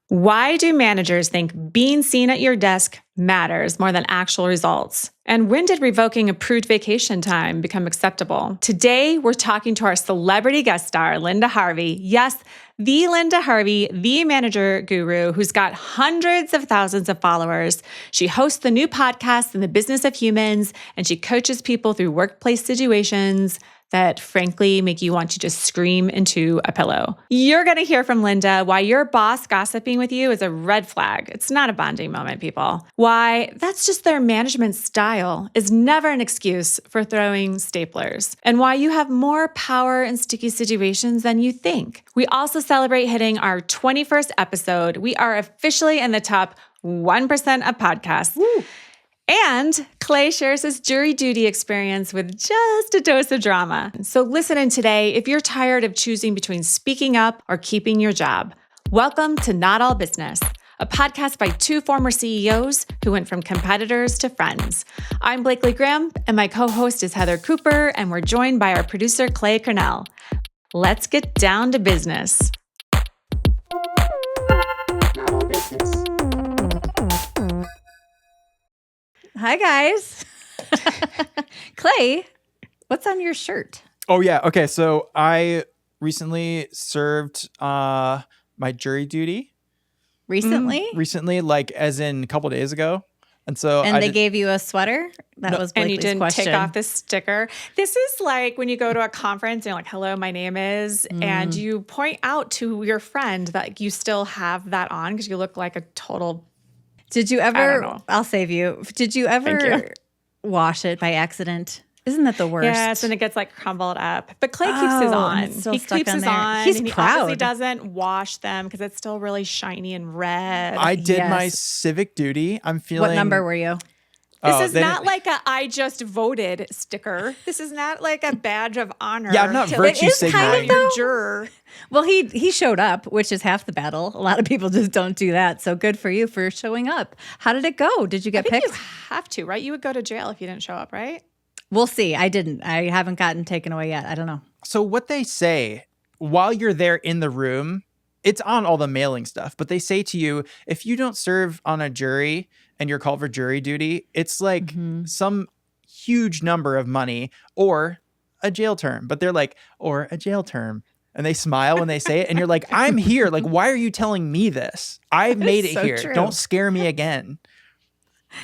Why do managers think being seen at your desk matters more than actual results? And when did revoking approved vacation time become acceptable? Today, we're talking to our celebrity guest star, Lynda Harvey. Yes, the Lynda Harvey, the manager guru who's got hundreds of thousands of followers. She hosts the new podcast, In the Business of Humans, and she coaches people through workplace situations that frankly make you want to just scream into a pillow. You're going to hear from Lynda why your boss gossiping with you is a red flag. It's not a bonding moment, people. Why that's just their management style is never an excuse for throwing staplers. And why you have more power in sticky situations than you think. We also celebrate hitting our 21st episode. We are officially in the top 1% of podcasts. Woo. And Clay shares his jury duty experience with just a dose of drama. So listen in today if you're tired of choosing between speaking up or keeping your job. Welcome to Not All Business, a podcast by two former CEOs who went from competitors to friends. I'm Blakely Grimm, and my co-host is Heather Cooper, and we're joined by our producer, Clay Cornell. Let's get down to business. Not all business. Hi, guys. Clay, what's on your shirt? Oh, yeah. Okay. So I recently served my jury duty. Recently? Like as in a couple days ago. And so they gave you a sweater? That was Blakely's and you didn't question. take off the sticker. This is like when you go to a conference and you're like, hello, my name is, and you point out to your friend that you still have that on because you look like a total Did you I don't ever, know. I'll save you. Did you ever wash it by accident? Isn't that the worst? Yes, and it gets like crumbled up. But Clay keeps his on. it's still He stuck keeps on his there. on. He's and he proud. obviously doesn't wash them because it's still really shiny and red. I did my Yes. civic duty. I'm feeling. What number were you? This is not like a I just voted sticker. This is not like a badge of honor. Yeah, I'm not to virtue It is kind of signaling. though. juror. Well, he showed up, which is half the battle. A lot of people just don't do that. So good for you for showing up. How did it go? Did you get I think picked? you have to, right? You would go to jail if you didn't show up, right? We'll see. I didn't. I haven't gotten taken away yet. I don't know. So what they say while you're there in the room, it's on all the mailing stuff, but they say to you, if you don't serve on a jury and you're called for jury duty, it's like some huge number of money or a jail term. But they're like, or a jail term. And they smile when they say it. And you're like, I'm here. Like, why are you telling me this? I made it so here. true. Don't scare me again.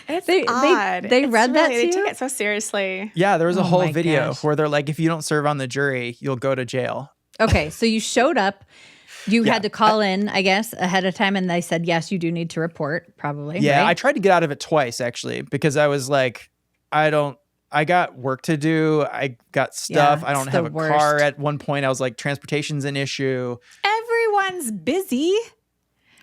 It's They odd. read that to They you? take it so seriously. Yeah, there was a Oh whole my video gosh. where they're like, if you don't serve on the jury, you'll go to jail. Okay, so you showed up. You Yeah. had to call in, I guess, ahead of time, and they said, yes, you do need to report, probably. Yeah, right? I tried to get out of it twice, actually, because I was like, I got work to do. I got stuff. Yeah, I don't it's have the a car. worst. At one point, I was like, transportation's an issue. Everyone's busy.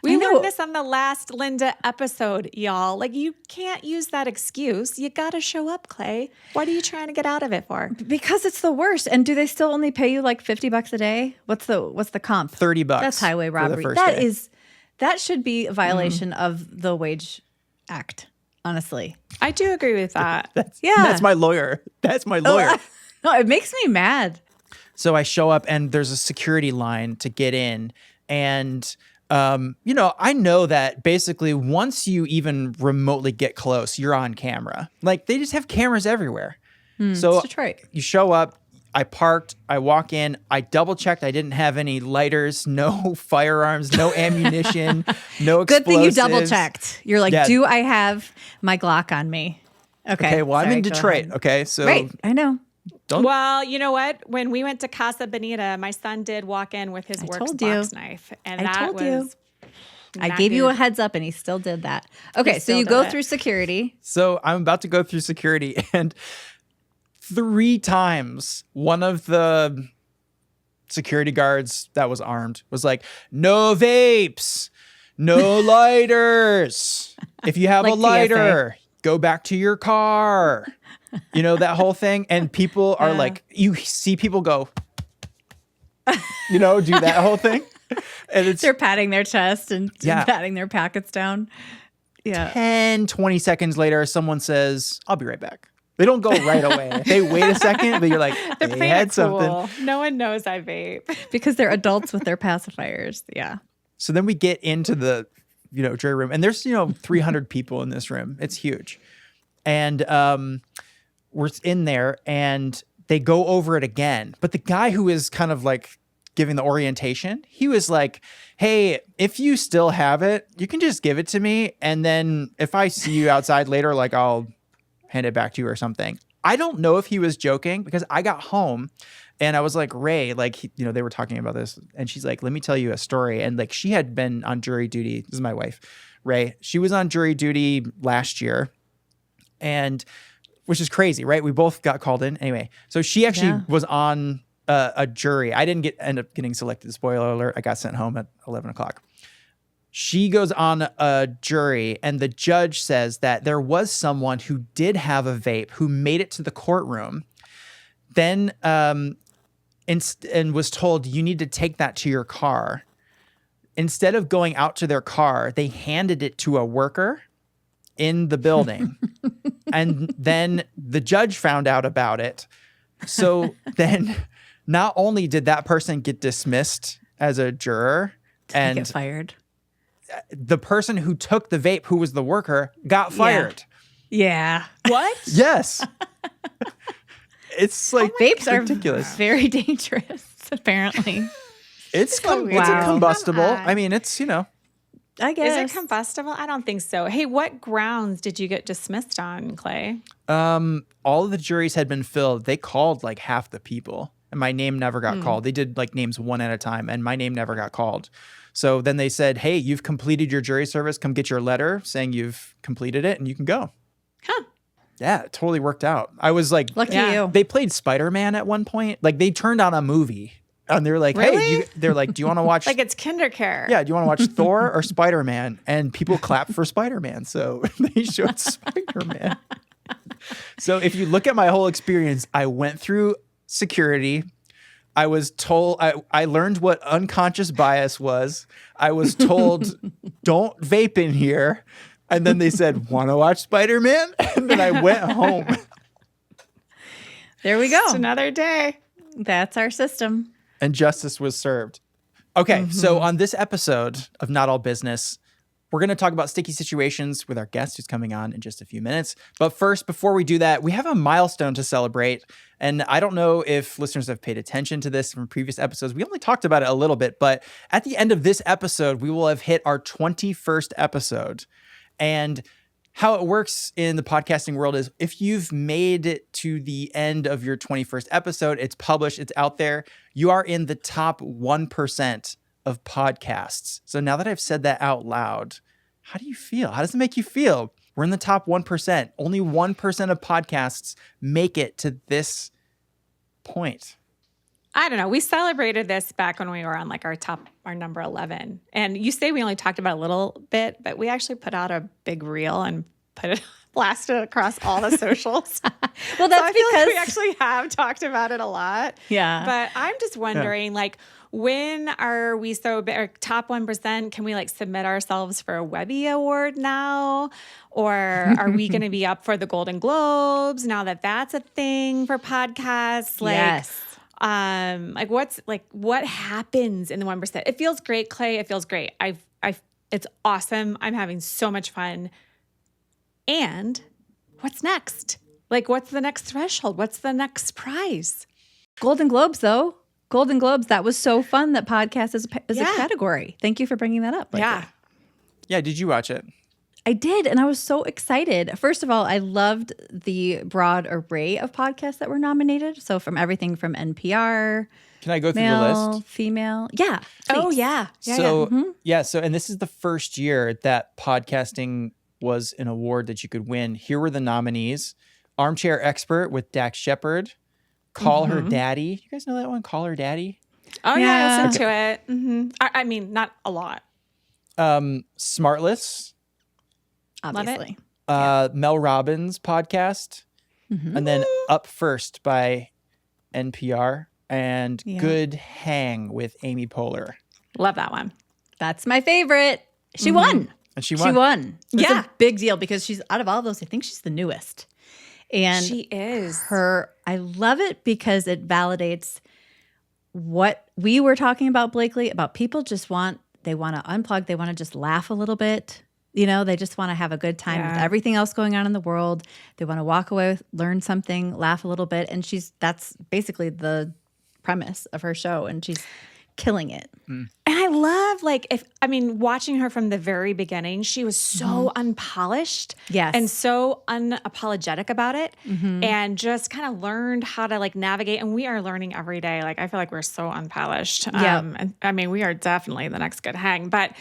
We I know. learned this on the last Lynda episode, y'all. Like, you can't use that excuse. You got to show up, Clay. What are you trying to get out of it for? Because it's the worst. And do they still only pay you like $50 a day? What's the comp? $30. That's highway for the robbery. first day. That should be a violation of the Wage Act, honestly. I do agree with that. Yeah. That's my lawyer. That's my lawyer. No, it makes me mad. So I show up and there's a security line to get in. And, I know that basically once you even remotely get close, you're on camera. Like they just have cameras everywhere. So It's Detroit. you show up, I parked, I walk in, I double checked. I didn't have any lighters, no firearms, no ammunition, no explosives. Good thing you double checked. You're like, Yeah. do I have my Glock on me? Okay, well, I'm sorry, in go Detroit. ahead. Okay, so Right, I know. don't. Well, you know what? When we went to Casa Bonita, my son did walk in with his I works told you. box knife. And I that told you. was I not gave you a good. heads up and he still did that. Okay, so still you did go it. through security. So I'm about to go through security, and 3 times one of the security guards that was armed was like, "No vapes, no lighters. If you have Like a lighter, go back to your car." You know, that whole thing. And people are Yeah. like, you see people go, do that whole thing. And it's They're patting their chest and Yeah. patting their packets down. Yeah. 10, 20 seconds later, someone says, "I'll be right back." They don't go right away. They wait a second, but you're like, They're they playing had it something. cool. No one knows I vape. Because they're adults with their pacifiers. Yeah. So then we get into the, jury room, and there's, 300 people in this room. It's huge. And we're in there, and they go over it again. But the guy who is kind of like giving the orientation, he was like, hey, if you still have it, you can just give it to me. And then if I see you outside later, like I'll hand it back to you or something. I don't know if he was joking, because I got home and I was like, Ray, like, they were talking about this, and she's like, let me tell you a story. And like, she had been on jury duty. This is my wife, Ray. She was on jury duty last year, and which is crazy, right? We both got called in. Anyway, so she actually was on a jury. I didn't end up getting selected. Spoiler alert. I got sent home at 11 o'clock. She goes on a jury, and the judge says that there was someone who did have a vape who made it to the courtroom, then and was told, you need to take that to your car. Instead of going out to their car, they handed it to a worker in the building. And then the judge found out about it. So then not only did that person get dismissed as a juror, and get fired, the person who took the vape, who was the worker, got fired. Yeah. What? Yes. It's like vapes ridiculous. Are very dangerous, apparently. It's a combustible. I mean, it's, I guess. Is it combustible? I don't think so. Hey, what grounds did you get dismissed on, Clay? All of the juries had been filled. They called like half the people, and my name never got called. They did like names one at a time, and my name never got called. So then they said, hey, you've completed your jury service. Come get your letter saying you've completed it, and you can go. Huh. Yeah, it totally worked out. I was like, lucky you. They played Spider-Man at one point. Like, they turned on a movie. And they're like, really? hey, they're like, do you want to watch? Like it's KinderCare. Yeah, do you want to watch Thor or Spider-Man? And people clapped for Spider-Man. So they showed Spider-Man. So if you look at my whole experience, I went through security. I was told, I learned what unconscious bias was. I was told, don't vape in here. And then they said, want to watch Spider-Man? And then I went home. There we go. Just another day. That's our system. And justice was served. Okay, so on this episode of Not All Business, we're going to talk about sticky situations with our guest who's coming on in just a few minutes. But first, before we do that, we have a milestone to celebrate. And I don't know if listeners have paid attention to this from previous episodes. We only talked about it a little bit, but at the end of this episode, we will have hit our 21st episode. And how it works in the podcasting world is if you've made it to the end of your 21st episode, it's published, it's out there, you are in the top 1% of podcasts. So now that I've said that out loud, how do you feel? How does it make you feel? We're in the top 1%. Only 1% of podcasts make it to this point. I don't know. We celebrated this back when we were on like our number 11. And you say we only talked about a little bit, but we actually put out a big reel and blasted it across all the socials. Well, that's so because we actually have talked about it a lot. Yeah. But I'm just wondering, like, when are we so big, or top 1%? Can we like submit ourselves for a Webby Award now? Or are we going to be up for the Golden Globes now that that's a thing for podcasts? Like, yes. What happens in the 1%? It feels great, Clay. It feels great. It's awesome. I'm having so much fun. And what's next? Like, what's the next threshold? What's the next prize? Golden Globes, though. Golden Globes. That was so fun that podcast is a category. Thank you for bringing that up. Yeah. Yeah. Did you watch it? I did, and I was so excited. First of all, I loved the broad array of podcasts that were nominated. So from everything from NPR, can I go through male, the list? female. Yeah. Oh, please. yeah. So and this is the first year that podcasting was an award that you could win. Here were the nominees: Armchair Expert with Dax Shepard, Call Her Daddy. You guys know that one? Call Her Daddy? Oh, yeah. I listened to it. Mm-hmm. I mean, not a lot. Smartless. Obviously. Mel Robbins podcast. And then Up First by NPR. And Good Hang with Amy Poehler. Love that one. That's my favorite. She won. And she won. She won. It's Yeah. a big deal because she's out of all those, I think she's the newest. And she is. I love it because it validates what we were talking about, Blakely, about people just want They want to unplug. They want to just laugh a little bit. You know, they just want to have a good time with everything else going on in the world. They want to walk away, learn something, laugh a little bit. And that's basically the premise of her show. And she's killing it. And I love, watching her from the very beginning, she was so unpolished and so unapologetic about it and just kind of learned how to navigate. And we are learning every day. I feel like we're so unpolished. And we are definitely the next good hang, but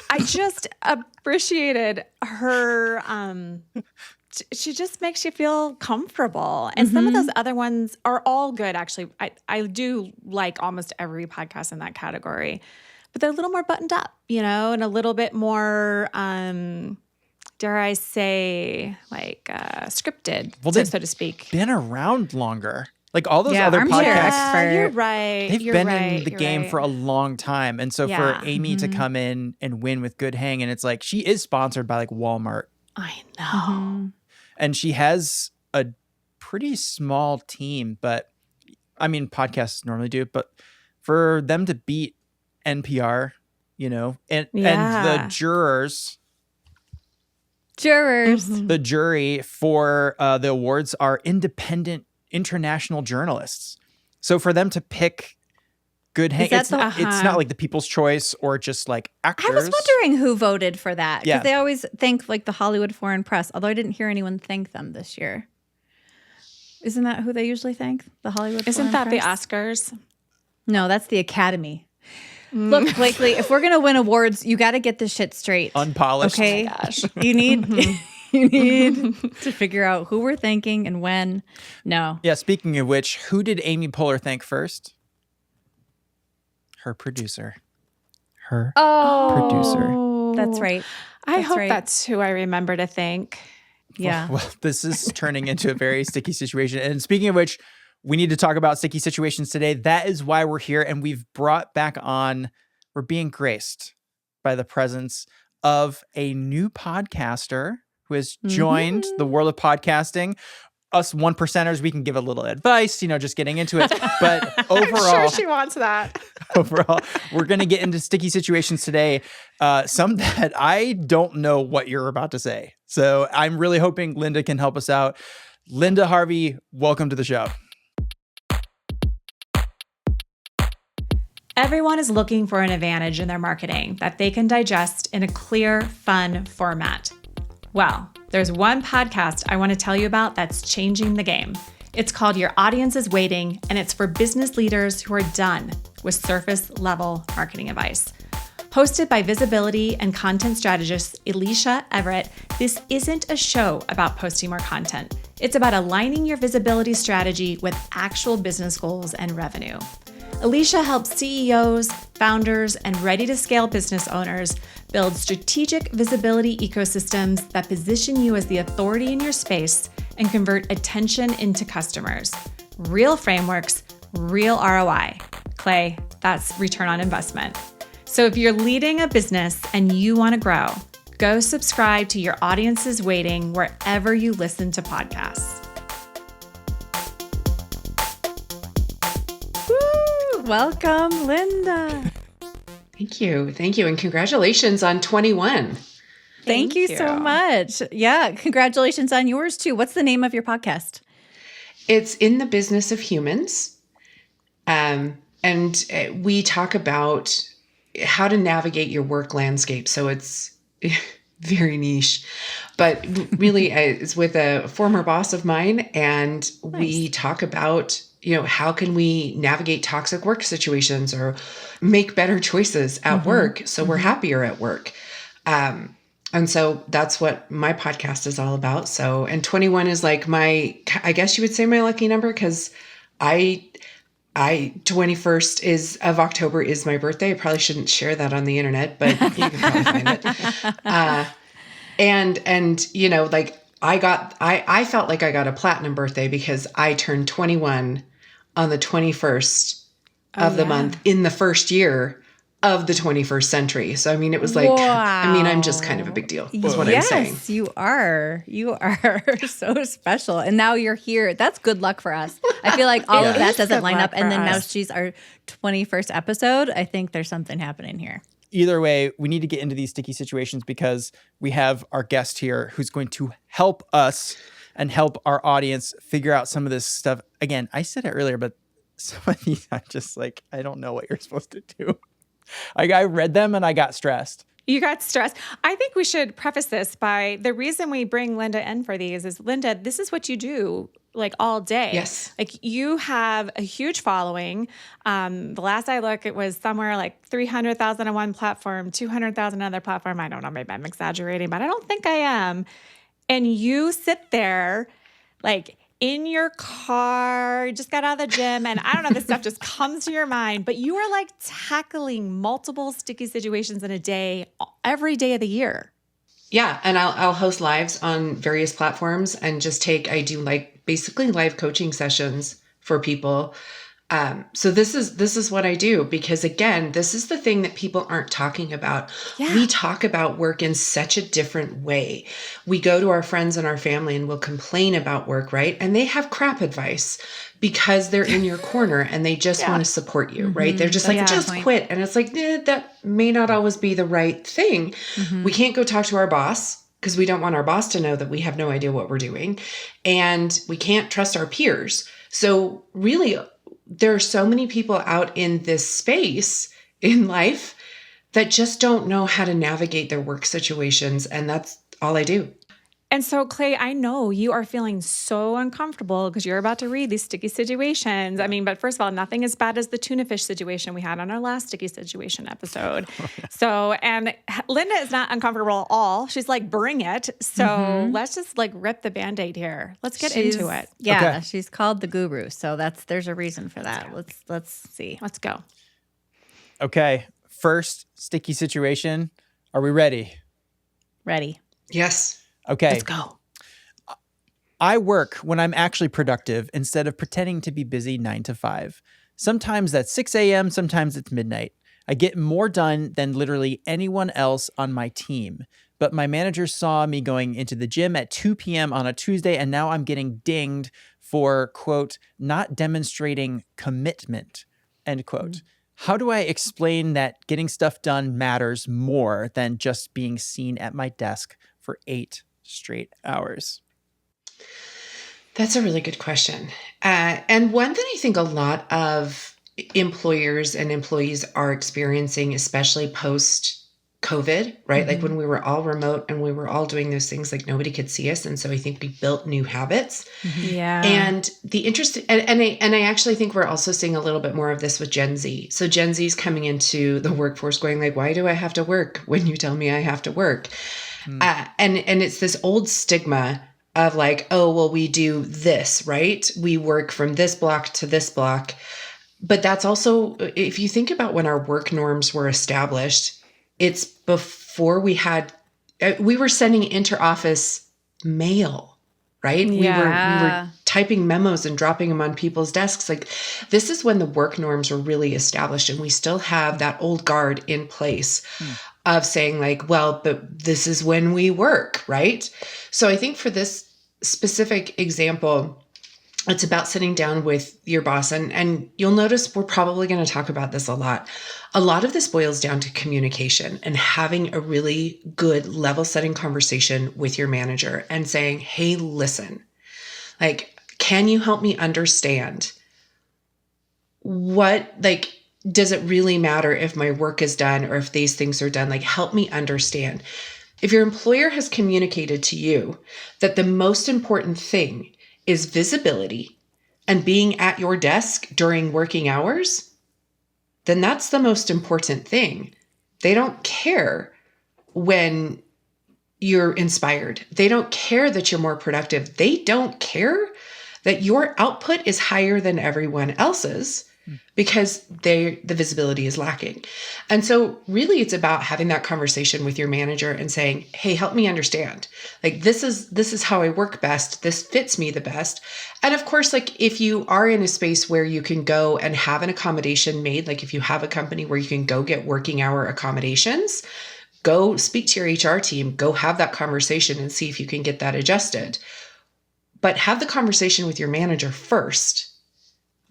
I just appreciated her, she just makes you feel comfortable. And some of those other ones are all good, actually. I do like almost every podcast in that category. But they're a little more buttoned up, and a little bit more, dare I say, scripted, so to speak. Been around longer. All those other podcasts. You're right. They've been in the game for a long time. And so for Amy to come in and win with Good Hang, and it's she is sponsored by Walmart. I know. And she has a pretty small team, but podcasts normally do, but for them to beat NPR, and the jurors, the jury for the awards are independent international journalists. So for them to pick Good Hang, it's not like the People's Choice or just actors. I was wondering who voted for that because they always thank the Hollywood Foreign Press, although I didn't hear anyone thank them this year. Isn't that who they usually thank? The Hollywood Isn't Foreign that Press? the Oscars? No, that's the Academy. Look, Blakely, if we're going to win awards, you got to get this shit straight. Unpolished. Okay? Oh my gosh. You need to figure out who we're thanking and when. No. Yeah, speaking of which, who did Amy Poehler thank first? Her producer. Producer. That's right. I hope that's who I remember to thank. Yeah. Well, this is turning into a very sticky situation. And speaking of which, we need to talk about sticky situations today. That is why we're here. And we're being graced by the presence of a new podcaster who has joined the world of podcasting. Us 1%ers, we can give a little advice, just getting into it. But overall, I'm sure she wants that. Overall, we're going to get into sticky situations today. Some that I don't know what you're about to say. So I'm really hoping Lynda can help us out. Lynda, Harvey, welcome to the show. Everyone is looking for an advantage in their marketing that they can digest in a clear, fun format. Well, there's one podcast I want to tell you about that's changing the game. It's called Your Audience is Waiting, and it's for business leaders who are done with surface-level marketing advice. Hosted by visibility and content strategist Alicia Everett, this isn't a show about posting more content. It's about aligning your visibility strategy with actual business goals and revenue. Alicia helps CEOs, founders, and ready-to-scale business owners build strategic visibility ecosystems that position you as the authority in your space and convert attention into customers. Real frameworks, real ROI. Clay, that's return on investment. So if you're leading a business and you want to grow, go subscribe to Your Audience is Waiting wherever you listen to podcasts. Welcome, Lynda. Thank you. And congratulations on 21. Thank you so much. Yeah. Congratulations on yours too. What's the name of your podcast? It's In the Business of Humans. And we talk about how to navigate your work landscape. So it's very niche, but really it's with a former boss of mine. And we talk about how can we navigate toxic work situations or make better choices at work so we're happier at work. And so that's what my podcast is all about. So, and 21 is I guess you would say my lucky number because 21st of October is my birthday. I probably shouldn't share that on the internet, but you can probably find it. I felt like I got a platinum birthday because I turned 21 on the 21st of the month in the first year of the 21st century. So, it was I'm just kind of a big deal is what I'm saying. Yes, you are. You are so special. And now you're here. That's good luck for us. I feel like all of that doesn't line up. And then now she's our 21st episode. I think there's something happening here. either way, we need to get into these sticky situations because we have our guest here who's going to help us and help our audience figure out some of this stuff. Again, I said it earlier, but some of these, I'm just like, I don't know what you're supposed to do. I read them and I got stressed. You got stressed. I think we should preface this by the reason we bring Lynda in for these is, Lynda, this is what you do like all day. Yes. Like you have a huge following. The last I looked, it was somewhere like 300,000 on one platform, 200,000 on another platform. I don't know, maybe I'm exaggerating, but I don't think I am. And you sit there like in your car, just got out of the gym, and I don't know, this stuff just comes to your mind, but you are like tackling multiple sticky situations in a day, every day of the year. Yeah. And I'll host lives on various platforms and I do like basically live coaching sessions for people. So this is what I do, because again, this is the thing that people aren't talking about. Yeah. We talk about work in such a different way. We go to our friends and our family and we'll complain about work, right? And they have crap advice because they're in your corner and they just want to support you, right? They're just like, just quit. And it's like, that may not always be the right thing. We can't go talk to our boss because we don't want our boss to know that we have no idea what we're doing. And we can't trust our peers. So really, there are so many people out in this space in life that just don't know how to navigate their work situations. And that's all I do. And so, Clay, I know you are feeling so uncomfortable because you're about to read these sticky situations. I mean, but first of all, nothing as bad as the tuna fish situation we had on our last sticky situation episode. So, and Lynda is not uncomfortable at all. She's like, bring it. So let's just like rip the Band-Aid here. Let's get into it. Yeah, she's called the guru. So there's a reason for that. Let's see. Let's go. Okay. First sticky situation. Are we ready? Ready. Yes. Okay. Let's go. I work when I'm actually productive instead of pretending to be busy 9 to 5. Sometimes that's 6 a.m., sometimes it's midnight. I get more done than literally anyone else on my team. But my manager saw me going into the gym at 2 p.m. on a Tuesday, and now I'm getting dinged for, quote, not demonstrating commitment, end quote. How do I explain that getting stuff done matters more than just being seen at my desk for 8 straight hours? That's a really good question. And one that I think a lot of employers and employees are experiencing, especially post-COVID, right? Like when we were all remote and we were all doing those things, like nobody could see us. And so I think we built new habits. Yeah. And the interest, and I actually think we're also seeing a little bit more of this with Gen Z. So Gen Z is coming into the workforce going like, why do I have to work when you tell me I have to work? And it's this old stigma of like, oh, well, we do this, right? We work from this block to this block. But that's also, if you think about when our work norms were established, it's before we were sending inter-office mail, right? Yeah. We were typing memos and dropping them on people's desks. Like this is when the work norms were really established, and we still have that old guard in place of saying like, well, but this is when we work, right? So I think for this specific example, it's about sitting down with your boss. And you'll notice we're probably going to talk about this a lot. A lot of this boils down to communication and having a really good level setting conversation with your manager and saying, hey, listen, like, can you help me understand does it really matter if my work is done or if these things are done? Like, help me understand. If your employer has communicated to you that the most important thing is visibility and being at your desk during working hours, then that's the most important thing. They don't care when you're inspired. They don't care that you're more productive. They don't care that your output is higher than everyone else's because the visibility is lacking. And so really it's about having that conversation with your manager and saying, hey, help me understand. Like, this is how I work best. This fits me the best. And of course, like if you are in a space where you can go and have an accommodation made, like if you have a company where you can go get working hour accommodations, go speak to your HR team, go have that conversation and see if you can get that adjusted. But have the conversation with your manager first.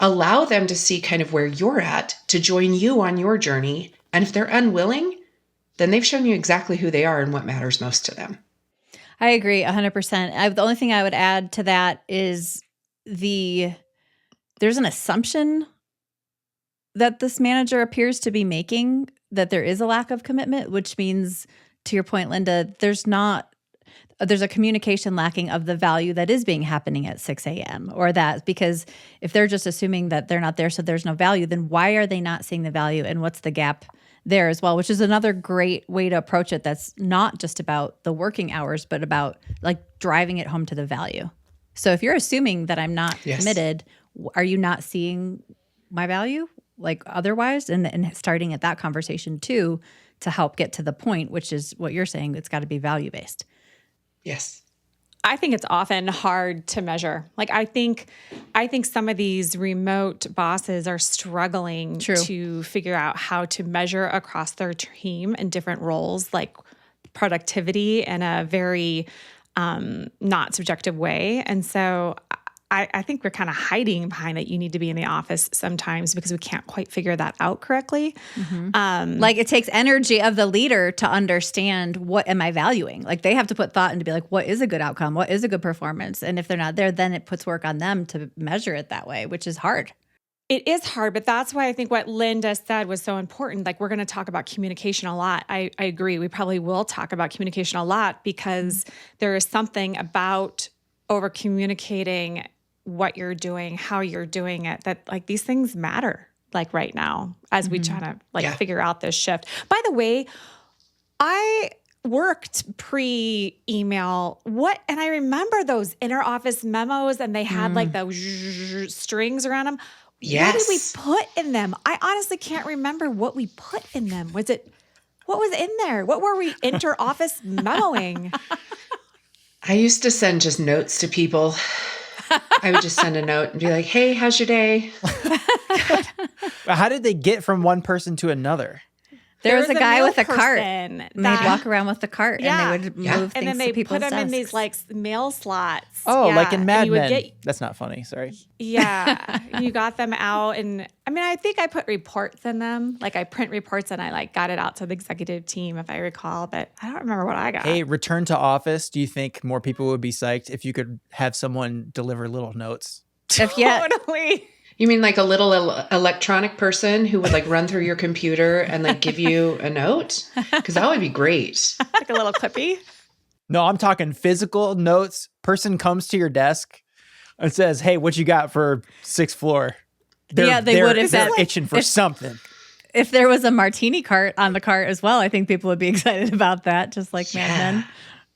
Allow them to see kind of where you're at to join you on your journey. And if they're unwilling, then they've shown you exactly who they are and what matters most to them. I agree 100%. The only thing I would add to that is there's an assumption that this manager appears to be making that there is a lack of commitment, which means, to your point, Lynda, there's a communication lacking of the value that is being happening at 6 a.m. or that, because if they're just assuming that they're not there, so there's no value, then why are they not seeing the value, and what's the gap there as well, which is another great way to approach it. That's not just about the working hours, but about like driving it home to the value. So if you're assuming that I'm not committed, are you not seeing my value like otherwise? And starting at that conversation too, to help get to the point, which is what you're saying, it's got to be value-based. Yes. I think it's often hard to measure. Like I think some of these remote bosses are struggling to figure out how to measure across their team in different roles, like productivity in a very not subjective way. And so I think we're kind of hiding behind that you need to be in the office sometimes because we can't quite figure that out correctly. Mm-hmm. Like it takes energy of the leader to understand what am I valuing. Like they have to put thought into be like, what is a good outcome? What is a good performance? And if they're not there, then it puts work on them to measure it that way, which is hard. It is hard, but that's why I think what Lynda said was so important. Like we're going to talk about communication a lot. I agree. We probably will talk about communication a lot because there is something about over communicating what you're doing, how you're doing it, that like these things matter like right now as we try to like figure out this shift. By the way, I worked pre-email and I remember those inter-office memos and they had like the strings around them. Yes. What did we put in them? I honestly can't remember what we put in them. What was in there? What were we inter-office memoing? I used to send just notes to people. I would just send a note and be like, hey, how's your day? How did they get from one person to another? There was a guy with a cart. And they'd walk around with the cart and they would move things and then they to people's put them in desks. these like mail slots. Oh, like in Mad Men. Get, That's not funny. Sorry. Yeah. You got them out. And I mean, I think I put reports in them. Like I print reports and I like got it out to the executive team if I recall, but I don't remember what I got. Hey, return to office. Do you think more people would be psyched if you could have someone deliver little notes? Totally. You mean like a little electronic person who would like run through your computer and like give you a note? Because that would be great. Like a little clippy. No, I'm talking physical notes. Person comes to your desk and says, hey, what you got for 6th floor? They would if they're itching for something. If there was a martini cart on the cart as well, I think people would be excited about that, just like Mad Men.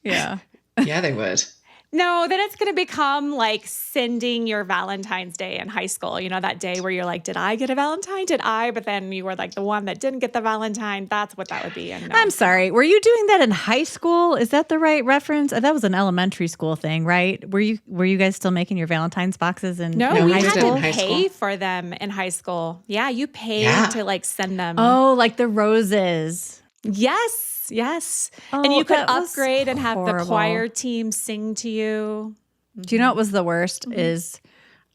Yeah. Yeah, they would. No, then it's going to become like sending your Valentine's Day in high school. You know, that day where you're like, did I get a Valentine? Did I? But then you were like the one that didn't get the Valentine. That's what that would be. And no. I'm sorry. Were you doing that in high school? Is that the right reference? That was an elementary school thing, right? Were you guys still making your Valentine's boxes in No, in we high had school? to pay for them in high school. Yeah, you paid to like send them. Oh, like the roses. Yes. Oh, and you could that was upgrade and have the horrible. choir team sing to you. Do you know what was the worst is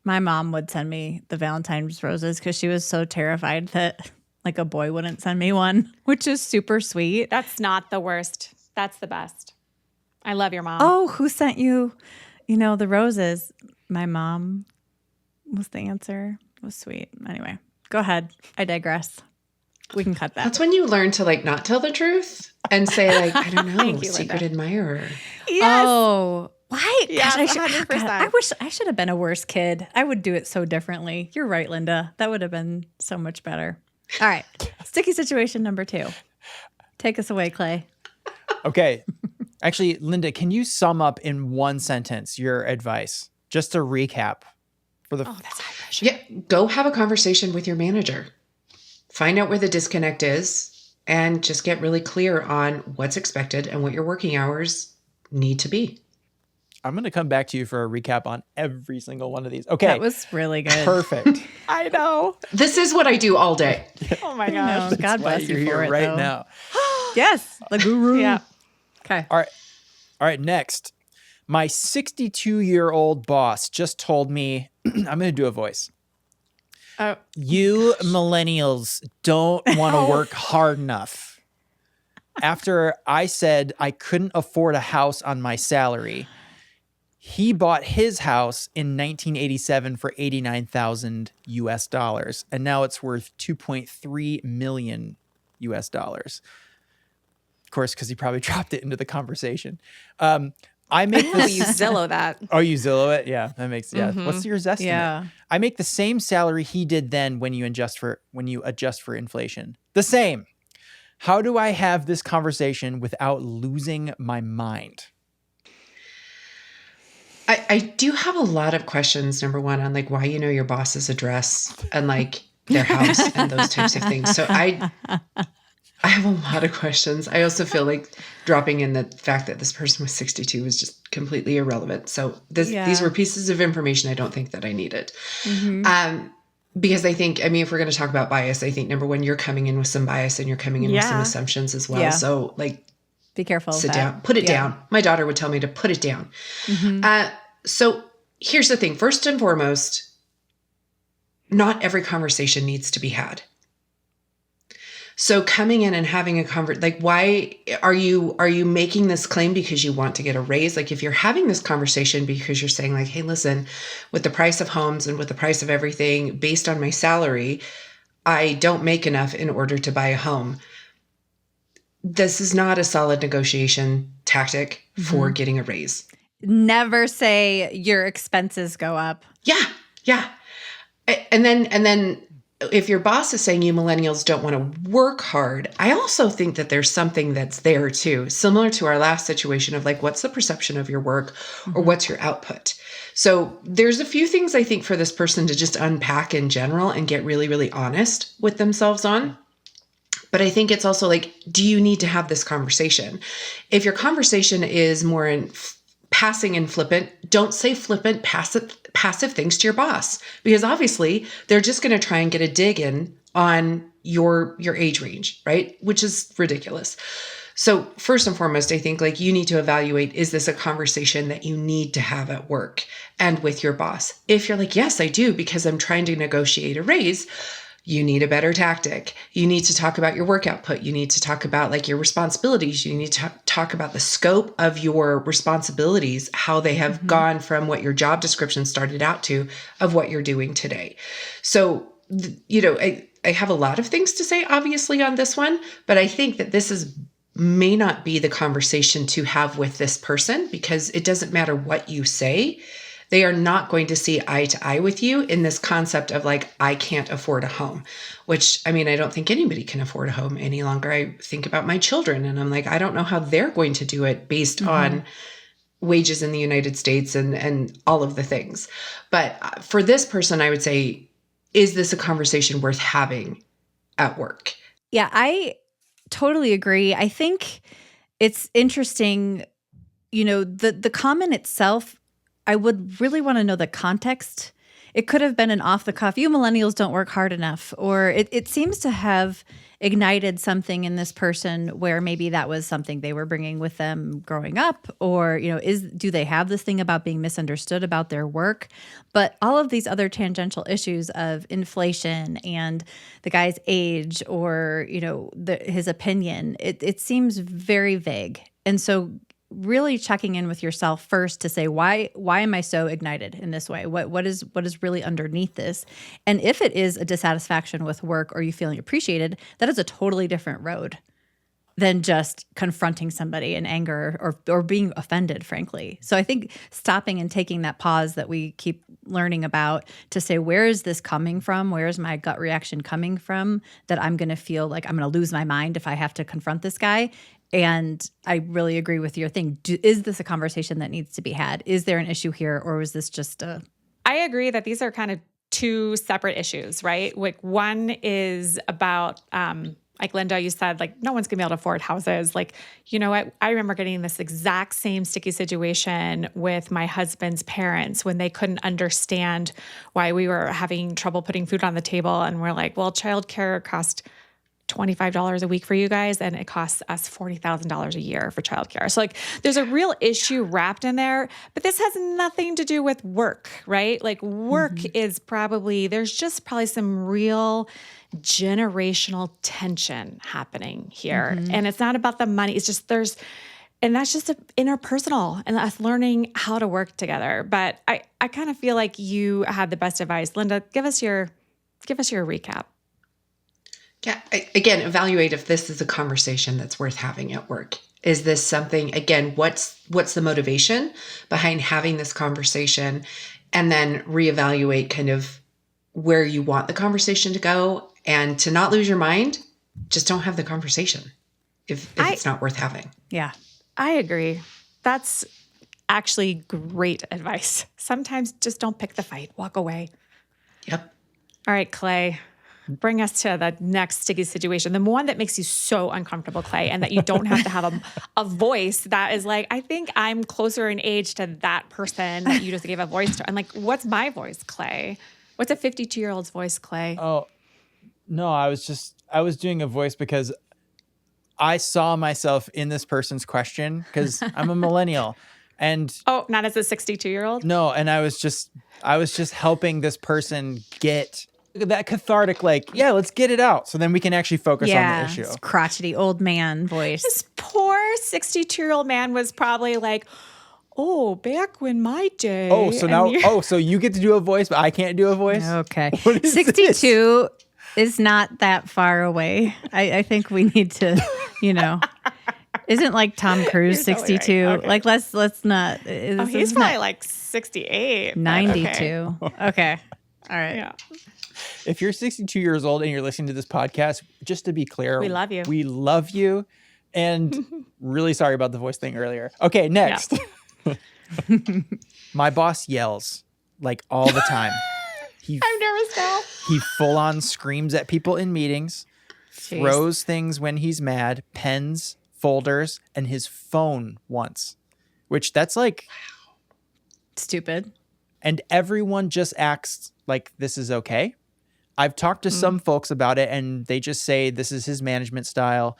my mom would send me the Valentine's roses because she was so terrified that like a boy wouldn't send me one, which is super sweet. That's not the worst. That's the best. I love your mom. Oh, who sent you, the roses? My mom was the answer. It was sweet. Anyway, go ahead. I digress. We can cut that. That's when you learn to like not tell the truth and say like, I don't know, Thank you, secret Lynda. admirer. Yes. Oh, why? Yes, Gosh, 100%. I wish I should have been a worse kid. I would do it so differently. You're right, Lynda. That would have been so much better. All right. Sticky situation number 2. Take us away, Clay. Okay. Actually, Lynda, can you sum up in one sentence your advice? Just to recap for the. Oh, that's high pressure. Yeah, go have a conversation with your manager. Find out where the disconnect is and just get really clear on what's expected and what your working hours need to be. I'm going to come back to you for a recap on every single one of these. Okay. That was really good. Perfect. I know. This is what I do all day. Oh my No, gosh. God Why bless you're you for here it, right though. now. Yes, the guru. Yeah. Okay. All right. Next, my 62-year-old boss just told me, I'm going to do a voice. You millennials don't want to work hard enough. after I said I couldn't afford a house on my salary, he bought his house in 1987 for $89,000 US, and now it's worth 2.3 million US dollars. Of course, because he probably dropped it into the conversation. I make this. You Zillow that. Oh, you Zillow it? Yeah, that makes What's your estimate? Yeah. I make the same salary he did then when you adjust for inflation. The same. How do I have this conversation without losing my mind? I do have a lot of questions, number one, on like why you know your boss's address and like their house and those types of things. So I have a lot of questions. I also feel like dropping in the fact that this person was 62 was just completely irrelevant. So these were pieces of information I don't think that I needed. Because I think, I mean, if we're going to talk about bias, I think number one, you're coming in with some bias and you're coming in with some assumptions as well. Yeah. So like, be careful. Sit down, put it down. My daughter would tell me to put it down. So here's the thing. First and foremost, not every conversation needs to be had. So coming in and having a like, why are you making this claim because you want to get a raise? Like if you're having this conversation because you're saying like, hey, listen, with the price of homes and with the price of everything based on my salary, I don't make enough in order to buy a home. This is not a solid negotiation tactic for getting a raise. Never say your expenses go up. Yeah. And then if your boss is saying you millennials don't want to work hard, I also think that there's something that's there too, similar to our last situation of like, what's the perception of your work or what's your output? So there's a few things I think for this person to just unpack in general and get really, really honest with themselves on. But I think it's also like, do you need to have this conversation? If your conversation is more in passing and flippant, don't say flippant, passive things to your boss, because obviously they're just going to try and get a dig in on your age range, right? Which is ridiculous. So first and foremost, I think like you need to evaluate, is this a conversation that you need to have at work and with your boss? If you're like, yes, I do, because I'm trying to negotiate a raise, you need a better tactic. You need to talk about your work output. You need to talk about like your responsibilities. You need to talk about the scope of your responsibilities, how they have gone from what your job description started out to of what you're doing today. So, I have a lot of things to say, obviously, on this one, but I think that this may not be the conversation to have with this person, because it doesn't matter what you say. They are not going to see eye to eye with you in this concept of like, I can't afford a home, which, I mean, I don't think anybody can afford a home any longer. I think about my children and I'm like, I don't know how they're going to do it based on wages in the United States and all of the things. But for this person, I would say, is this a conversation worth having at work? Yeah, I totally agree. I think it's interesting, the comment itself, I would really want to know the context. It could have been an off the cuff, you millennials don't work hard enough, or it seems to have ignited something in this person where maybe that was something they were bringing with them growing up, or, do they have this thing about being misunderstood about their work? But all of these other tangential issues of inflation and the guy's age or, his opinion, it seems very vague. And so really checking in with yourself first to say, why am I so ignited in this way? What is really underneath this? And if it is a dissatisfaction with work or you feeling appreciated, that is a totally different road than just confronting somebody in anger or being offended, frankly. So I think stopping and taking that pause that we keep learning about to say, where is this coming from? Where is my gut reaction coming from that I'm going to feel like I'm going to lose my mind if I have to confront this guy? And I really agree with your thing. Is this a conversation that needs to be had? Is there an issue here, or was this just a... I agree that these are kind of two separate issues, right? Like one is about, like Lynda, you said, like no one's gonna be able to afford houses. Like, you know what? I remember getting this exact same sticky situation with my husband's parents when they couldn't understand why we were having trouble putting food on the table. And we're like, well, childcare cost $25 a week for you guys, and it costs us $40,000 a year for childcare. So like there's a real issue wrapped in there, but this has nothing to do with work, right? Like work is probably, there's just probably some real generational tension happening here. And it's not about the money. It's just and that's just interpersonal and us learning how to work together. But I kind of feel like you had the best advice. Lynda, give us your recap. Yeah. Again, evaluate if this is a conversation that's worth having at work. Is this something, again, what's the motivation behind having this conversation? And then reevaluate kind of where you want the conversation to go. And to not lose your mind, just don't have the conversation if it's not worth having. Yeah. I agree. That's actually great advice. Sometimes just don't pick the fight. Walk away. Yep. All right, Clay, bring us to the next sticky situation. The one that makes you so uncomfortable, Clay, and that you don't have to have a voice that is like, I think I'm closer in age to that person that you just gave a voice to. I'm like, what's my voice, Clay? What's a 52-year-old's voice, Clay? Oh, no, I was doing a voice because I saw myself in this person's question because I'm a millennial. And oh, not as a 62-year-old? No, and I was just helping this person get that cathartic, like, yeah, let's get it out. So then we can actually focus on the issue. It's crotchety old man voice. This poor 62-year-old man was probably like, oh, back when my day. Oh, so now, so you get to do a voice, but I can't do a voice? Okay. What is 62 is not that far away. I think we need to, isn't like Tom Cruise 62? Totally right. Okay. Like let's not. He's probably like 68. 92. Okay. All right. Yeah. If you're 62 years old and you're listening to this podcast, just to be clear, we love you. We love you. And really sorry about the voice thing earlier. Okay, next. Yeah. My boss yells like all the time. I'm nervous now. He full on screams at people in meetings, throws things when he's mad, pens, folders, and his phone once, which that's like stupid. And everyone just acts like this is okay. I've talked to some folks about it and they just say this is his management style.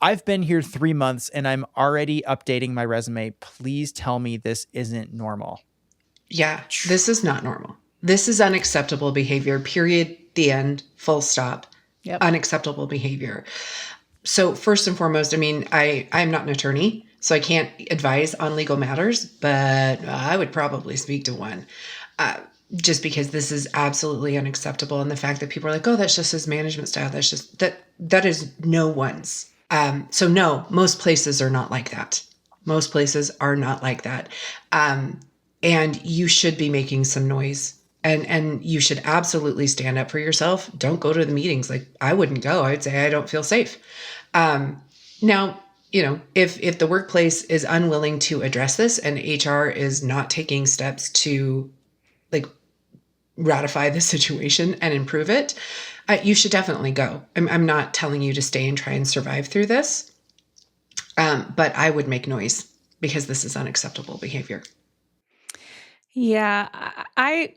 I've been here 3 months and I'm already updating my resume. Please tell me this isn't normal. Yeah, this is not normal. This is unacceptable behavior, period, the end, full stop. Yep. Unacceptable behavior. So first and foremost, I mean, I'm not an attorney, so I can't advise on legal matters, but I would probably speak to one just because this is absolutely unacceptable. And the fact that people are like, oh, that's just his management style. That's just, that is no one's. So no, most places are not like that. Most places are not like that. And you should be making some noise. And you should absolutely stand up for yourself. Don't go to the meetings. Like I wouldn't go. I'd say I don't feel safe. Now, if the workplace is unwilling to address this and HR is not taking steps to like ratify the situation and improve it, you should definitely go. I'm not telling you to stay and try and survive through this. But I would make noise because this is unacceptable behavior. Yeah,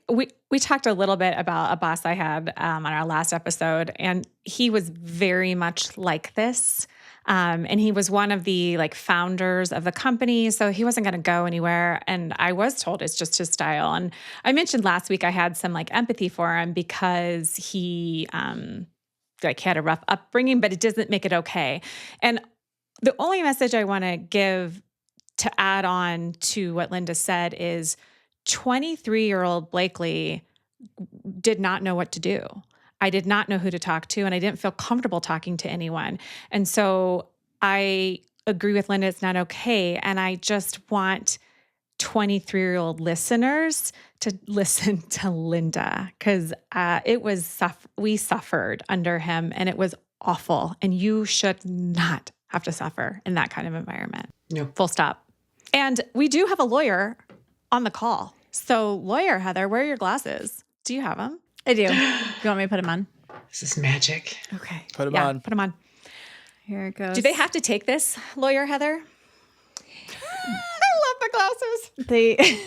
we talked a little bit about a boss I had on our last episode, and he was very much like this. And he was one of the like founders of the company, so he wasn't going to go anywhere. And I was told it's just his style. And I mentioned last week I had some like empathy for him because he had a rough upbringing, but it doesn't make it okay. And the only message I want to give to add on to what Lynda said is 23-year-old Blakely did not know what to do. I did not know who to talk to, and I didn't feel comfortable talking to anyone. And so I agree with Lynda, it's not okay. And I just want 23-year-old listeners to listen to Lynda because we suffered under him, and it was awful. And you should not have to suffer in that kind of environment. No. Full stop. And we do have a lawyer on the call. So lawyer Heather, where are your glasses? Do you have them? I do. You want me to put them on? This is magic. Okay. Put them on. Put them on. Here it goes. Do they have to take this, lawyer Heather? I love the glasses.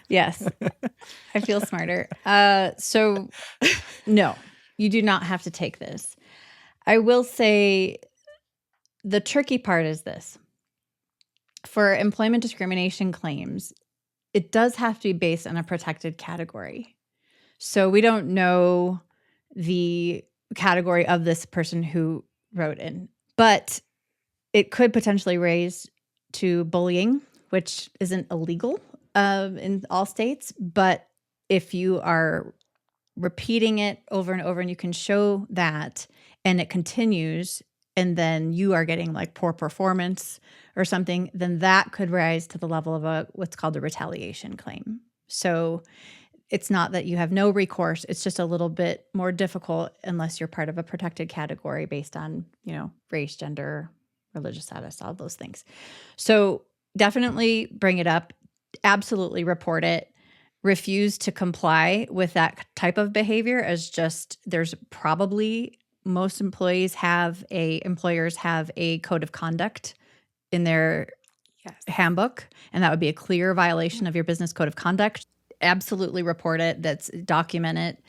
Yes. I feel smarter. So no, you do not have to take this. I will say the tricky part is this. For employment discrimination claims, it does have to be based on a protected category. So we don't know the category of this person who wrote in, but it could potentially raise to bullying, which isn't illegal in all states. But if you are repeating it over and over and you can show that and it continues, and then you are getting like poor performance or something, then that could rise to the level of what's called a retaliation claim. So it's not that you have no recourse. It's just a little bit more difficult unless you're part of a protected category based on, race, gender, religious status, all those things. So definitely bring it up. Absolutely report it. Refuse to comply with that type of behavior as just there's probably most employers have a code of conduct in their handbook, and that would be a clear violation of your business code of conduct. Absolutely report it. Document it.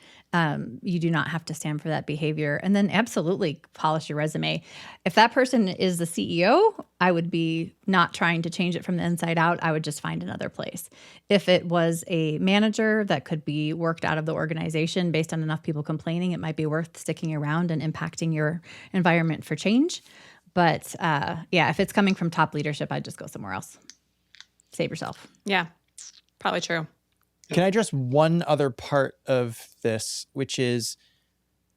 You do not have to stand for that behavior. And then absolutely polish your resume. If that person is the CEO, I would be not trying to change it from the inside out. I would just find another place. If it was a manager that could be worked out of the organization based on enough people complaining, it might be worth sticking around and impacting your environment for change. But if it's coming from top leadership, I'd just go somewhere else. Save yourself. Yeah, probably true. Can I address one other part of this, which is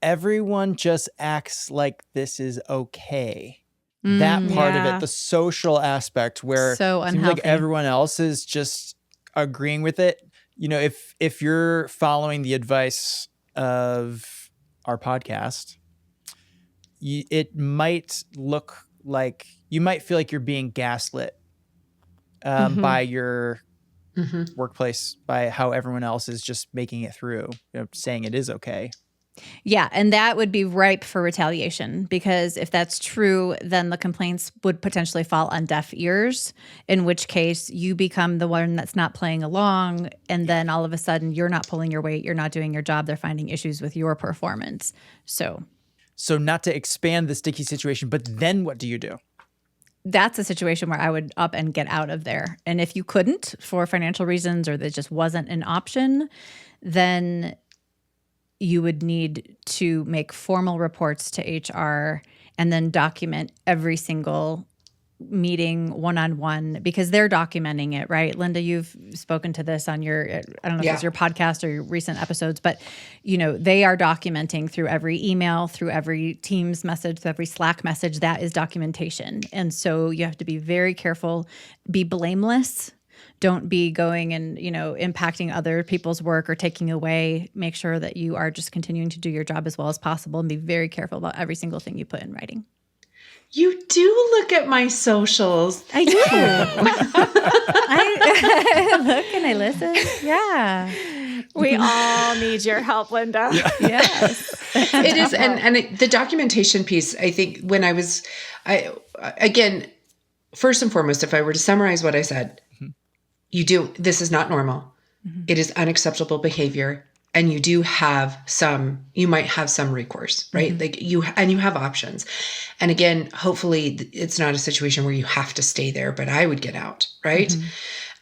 everyone just acts like this is okay. That part of it, the social aspect where it seems like everyone else is just agreeing with it. If you're following the advice of our podcast, it might look like you might feel like you're being gaslit by your workplace, by how everyone else is just making it through, saying it is okay. Yeah, and that would be ripe for retaliation, because if that's true, then the complaints would potentially fall on deaf ears, in which case you become the one that's not playing along, and then all of a sudden you're not pulling your weight, you're not doing your job, they're finding issues with your performance. So not to expand the sticky situation, but then what do you do? That's a situation where I would up and get out of there. And if you couldn't for financial reasons, or that just wasn't an option, then you would need to make formal reports to HR and then document every single meeting one-on-one, because they're documenting it, right? Lynda, you've spoken to this on your, I don't know if it's your podcast or your recent episodes, but they are documenting through every email, through every Teams message, through every Slack message. That is documentation. And so you have to be very careful, be blameless. Don't be going and, impacting other people's work or taking away. Make sure that you are just continuing to do your job as well as possible, and be very careful about every single thing you put in writing. You do look at my socials. I do. I look and I listen. Yeah. We all need your help, Lynda. Yes. It is. And the documentation piece, I think again, first and foremost, if I were to summarize what I said, this is not normal. It is unacceptable behavior. And you might have some recourse, right? Like you have options. And again, hopefully it's not a situation where you have to stay there, but I would get out, right?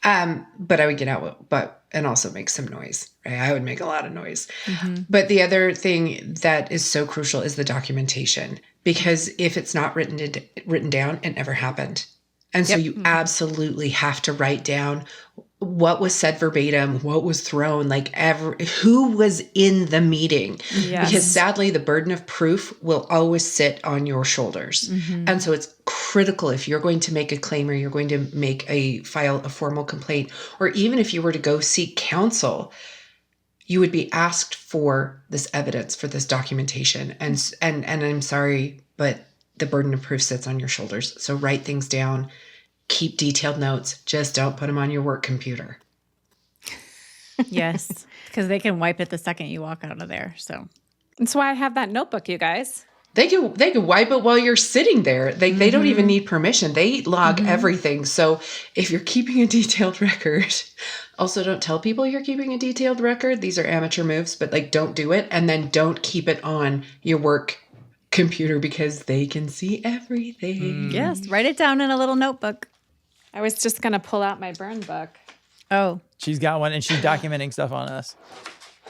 But I would get out, and also make some noise, right? I would make a lot of noise. But the other thing that is so crucial is the documentation, because if it's not written down, it never happened. And so you absolutely have to write down what was said verbatim, what was thrown, who was in the meeting. Yes. Because sadly, the burden of proof will always sit on your shoulders. And so it's critical, if you're going to make a claim, or you're going to file a formal complaint, or even if you were to go seek counsel, you would be asked for this evidence, for this documentation. And I'm sorry, but the burden of proof sits on your shoulders. So write things down. Keep detailed notes. Just don't put them on your work computer. Yes, because they can wipe it the second you walk out of there. So that's why I have that notebook, you guys. They can wipe it while you're sitting there. They don't even need permission. They log everything. So if you're keeping a detailed record, also don't tell people you're keeping a detailed record. These are amateur moves, but don't do it. And then don't keep it on your work computer because they can see everything. Yes, write it down in a little notebook. I was just going to pull out my burn book. Oh, She's got one and she's documenting stuff on us.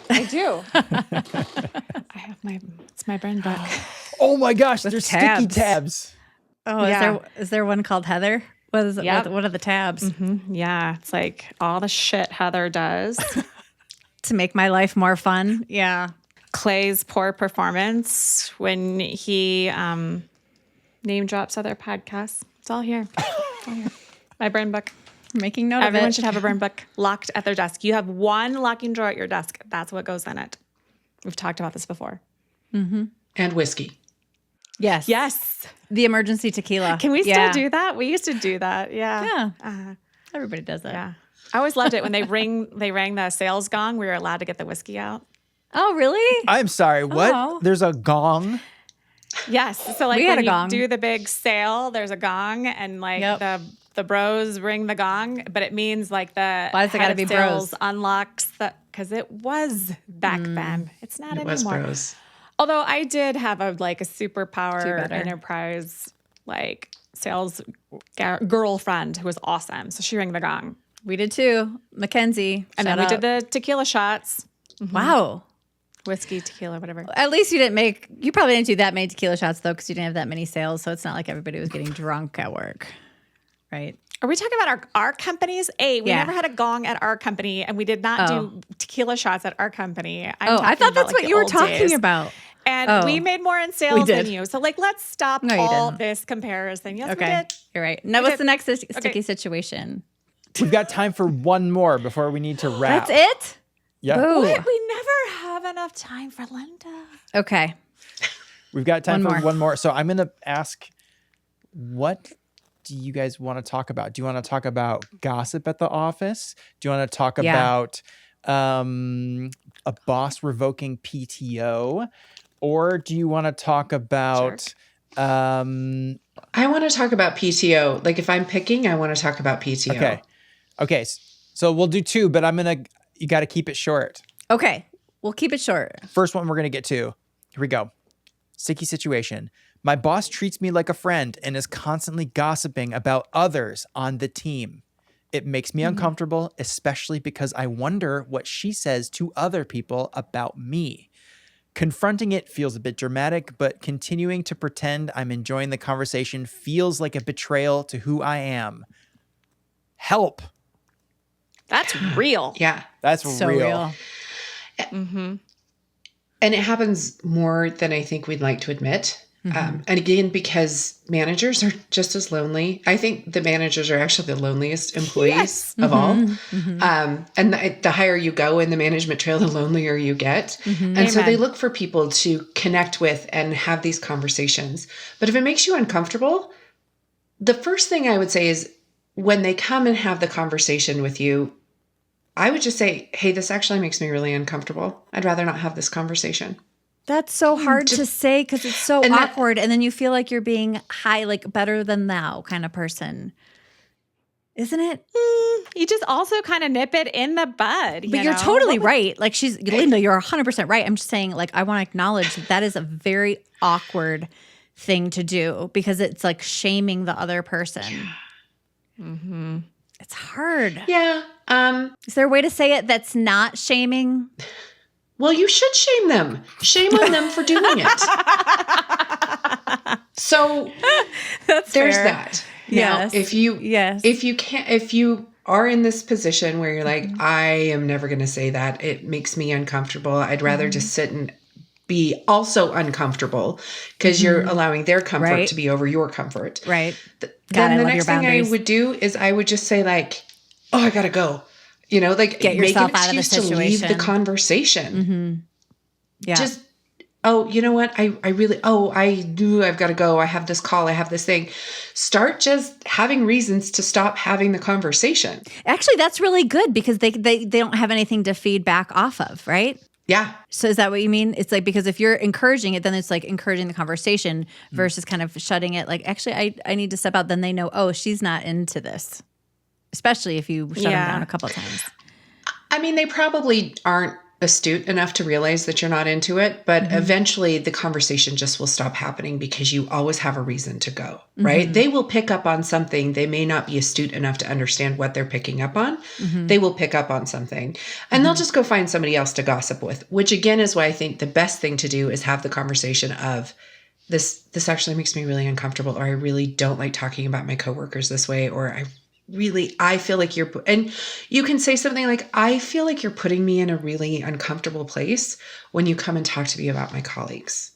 I do. I have it's my burn book. Oh my gosh, there's tabs. sticky tabs. oh, Yeah. is there one called Heather? What is it? Yep. What are the tabs? Yeah, it's like all the shit Heather does. To make my life more fun. Yeah. Clay's poor performance when he name drops other podcasts. It's all here. It's all here. My burn book. Making note Everyone of it. should have a burn book locked at their desk. You have one locking drawer at your desk. That's what goes in it. We've talked about this before. And whiskey. Yes. Yes. The emergency tequila. Can we still do that? We used to do that. Yeah. Yeah. Everybody does that. Yeah. I always loved it when they rang the sales gong. We were allowed to get the whiskey out. Oh, really? I'm sorry, what? Oh. There's a gong? Yes. So like We had when a you gong. do the big sale, there's a gong and like Yep. the bros ring the gong, but it means like the Why does it head gotta of be sales bros? unlocks the because it was back then. It's not It anymore. was bros. Although I did have a superpower Do better. enterprise like sales girlfriend who was awesome. So she rang the gong. We did too. Mackenzie. And then we did the tequila shots. Wow. Whiskey, tequila, whatever. At least you probably didn't do that many tequila shots though, because you didn't have that many sales. So it's not like everybody was getting drunk at work. Right. Are we talking about our companies? We Yeah. never had a gong at our company, and we did not do tequila shots at our company. I talking thought about, that's like, what the you were old talking days. about. And we made more in sales did. than you. So, like, let's stop No, you all didn't. this comparison. Yes, we Okay. did. You're right. Now, what's did. the next sticky situation? We've got time for one more before we need to wrap. That's it? Yeah. Boo. Wait, we never have enough time for Lynda. Okay. We've got time One for more. one more. So I'm going to ask, what do you guys want to talk about? Do you want to talk about gossip at the office? Do you want to talk Yeah. about a boss revoking PTO? Or do you want to talk about I want to talk about PTO. Like if I'm picking, I want to talk about PTO. Okay. So we'll do two, but you got to keep it short. Okay. We'll keep it short. First one we're going to get to. Here we go. Sticky situation. My boss treats me like a friend and is constantly gossiping about others on the team. It makes me uncomfortable, especially because I wonder what she says to other people about me. Confronting it feels a bit dramatic, but continuing to pretend I'm enjoying the conversation feels like a betrayal to who I am. Help. That's real. Yeah. That's So real. real. And it happens more than I think we'd like to admit. And again, because managers are just as lonely. I think the managers are actually the loneliest employees of all. And the higher you go in the management trail, the lonelier you get. And so they look for people to connect with and have these conversations. But if it makes you uncomfortable, the first thing I would say is when they come and have the conversation with you, I would just say, hey, this actually makes me really uncomfortable. I'd rather not have this conversation. That's so hard to say because it's so And that- awkward. And then you feel like you're being high, like better than thou kind of person. Isn't it? You just also kind of nip it in the bud. But you're totally right. Like Lynda, you're 100% right. I'm just saying, like, I want to acknowledge that is a very awkward thing to do because it's like shaming the other person. It's hard. Yeah. Is there a way to say it that's not shaming? Well, you should shame them. Shame on them for doing it. So That's there's fair. that. Now, Yes. if you Yes. if you are in this position where you're like, I am never going to say that, it makes me uncomfortable. I'd rather just sit and be also uncomfortable because you're allowing their comfort Right. to be over your comfort. Right. God, Then I the love next your thing I boundaries. would do is I would just say like, oh, I gotta go. You know, like Get make yourself an out of the excuse to leave the situation. conversation. Yeah. Just, oh, you know what? I do. I've got to go. I have this call. I have this thing. Start just having reasons to stop having the conversation. Actually, that's really good because they don't have anything to feed back off of, right? Yeah. So is that what you mean? It's like because if you're encouraging it, then it's like encouraging the conversation versus kind of shutting it. Like, actually, I need to step out. Then they know, oh, she's not into this. Especially if you shut them down a couple of times. I mean, they probably aren't astute enough to realize that you're not into it, but eventually the conversation just will stop happening because you always have a reason to go, right? They will pick up on something. They may not be astute enough to understand what they're picking up on. They will pick up on something and they'll just go find somebody else to gossip with, which again is why I think the best thing to do is have the conversation of this actually makes me really uncomfortable, or I really don't like talking about my coworkers this way, or I feel like and you can say something like, I feel like you're putting me in a really uncomfortable place when you come and talk to me about my colleagues.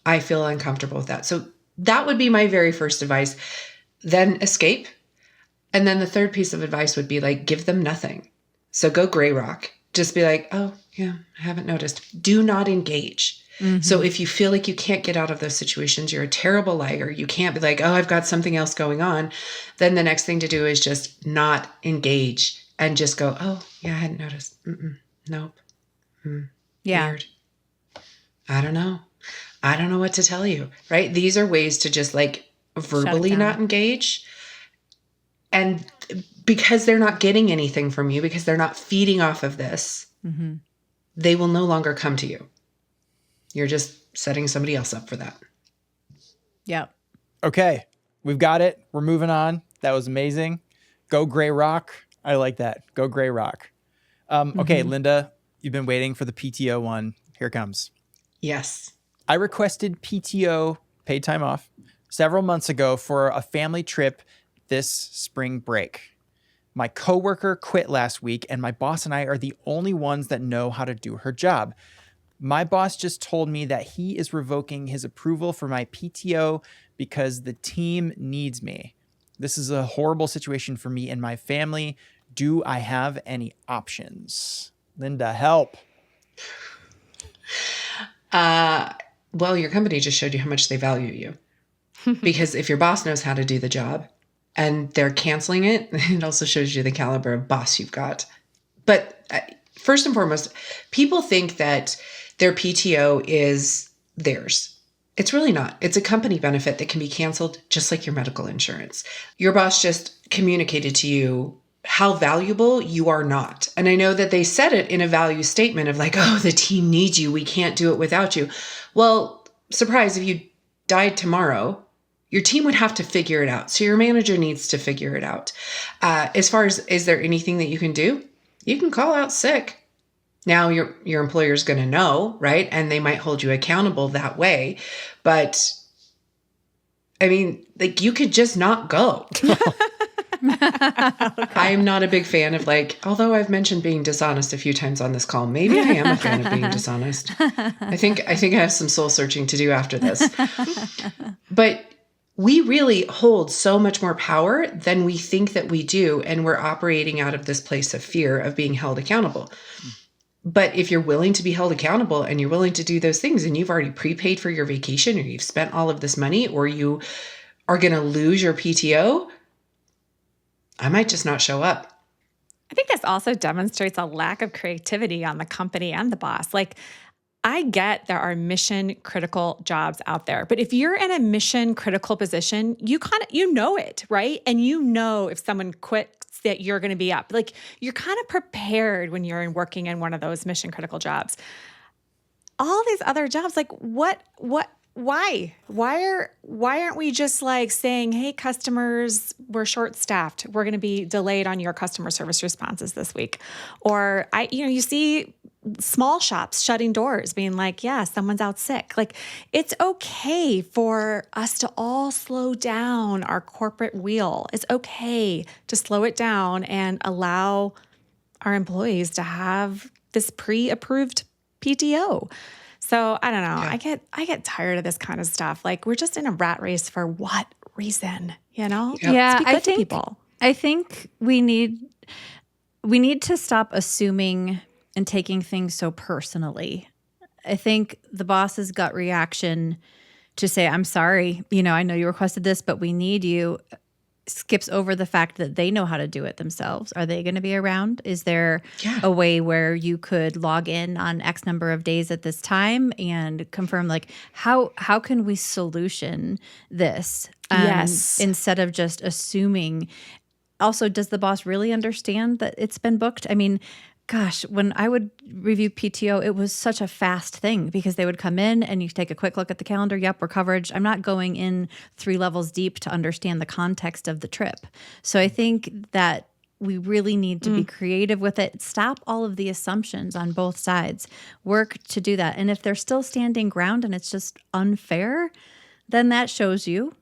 I feel uncomfortable with that. So that would be my very first advice. Then escape. And then the third piece of advice would be like, give them nothing. So go gray rock. Just be like, oh yeah, I haven't noticed. Do not engage. So if you feel like you can't get out of those situations, you're a terrible liar, you can't be like, oh, I've got something else going on, then the next thing to do is just not engage and just go, oh, yeah, I hadn't noticed. Nope. Yeah. Weird. I don't know. I don't know what to tell you, right? These are ways to just like verbally not engage. And because they're not getting anything from you, because they're not feeding off of this, they will no longer come to you. You're just setting somebody else up for that. Yeah. Okay. We've got it. We're moving on. That was amazing. Go gray rock. I like that. Go gray rock. Okay, Lynda, you've been waiting for the PTO one. Here it comes. Yes. I requested PTO, paid time off, several months ago for a family trip this spring break. My coworker quit last week, and my boss and I are the only ones that know how to do her job. My boss just told me that he is revoking his approval for my PTO because the team needs me. This is a horrible situation for me and my family. Do I have any options? Lynda, help. Well, your company just showed you how much they value you. Because if your boss knows how to do the job and they're canceling it, it also shows you the caliber of boss you've got. But first and foremost, people think that their PTO is theirs. It's really not. It's a company benefit that can be canceled just like your medical insurance. Your boss just communicated to you how valuable you are not. And I know that they said it in a value statement of like, oh, the team needs you. We can't do it without you. Well, surprise, if you died tomorrow, your team would have to figure it out. So your manager needs to figure it out. As far as, is there anything that you can do? You can call out sick. Now your employer's going to know, right? And they might hold you accountable that way. But I mean, like you could just not go. I'm not a big fan of like, although I've mentioned being dishonest a few times on this call, maybe I am a fan of being dishonest. I think I have some soul searching to do after this. But we really hold so much more power than we think that we do. And we're operating out of this place of fear of being held accountable. But if you're willing to be held accountable and you're willing to do those things and you've already prepaid for your vacation or you've spent all of this money or you are going to lose your PTO, I might just not show up. I think this also demonstrates a lack of creativity on the company and the boss. Like, I get there are mission critical jobs out there, but if you're in a mission critical position, you know it, right? And you know if someone quits that you're going to be up. Like you're kind of prepared when you're working in one of those mission critical jobs. All these other jobs, like why aren't we just like saying, hey, customers, we're short staffed. We're going to be delayed on your customer service responses this week. Or you see small shops shutting doors being like, yeah, someone's out sick. Like it's okay for us to all slow down our corporate wheel. It's okay to slow it down and allow our employees to have this pre-approved PTO. So I don't know. Yeah. I get tired of this kind of stuff. Like we're just in a rat race for what reason, you know? Yeah, Let's be good to people. I think we need to stop assuming and taking things so personally. I think the boss's gut reaction to say, I'm sorry, I know you requested this, but we need you, skips over the fact that they know how to do it themselves. Are they going to be around? Is there a way where you could log in on X number of days at this time and confirm, like, how can we solution this? Yes. Instead of just assuming. Also, does the boss really understand that it's been booked? I mean, gosh, when I would review PTO, it was such a fast thing because they would come in and you take a quick look at the calendar. Yep, we're coverage. I'm not going in 3 levels deep to understand the context of the trip. So I think that we really need to be creative with it. Stop all of the assumptions on both sides. Work to do that. And if they're still standing ground and it's just unfair, then that shows you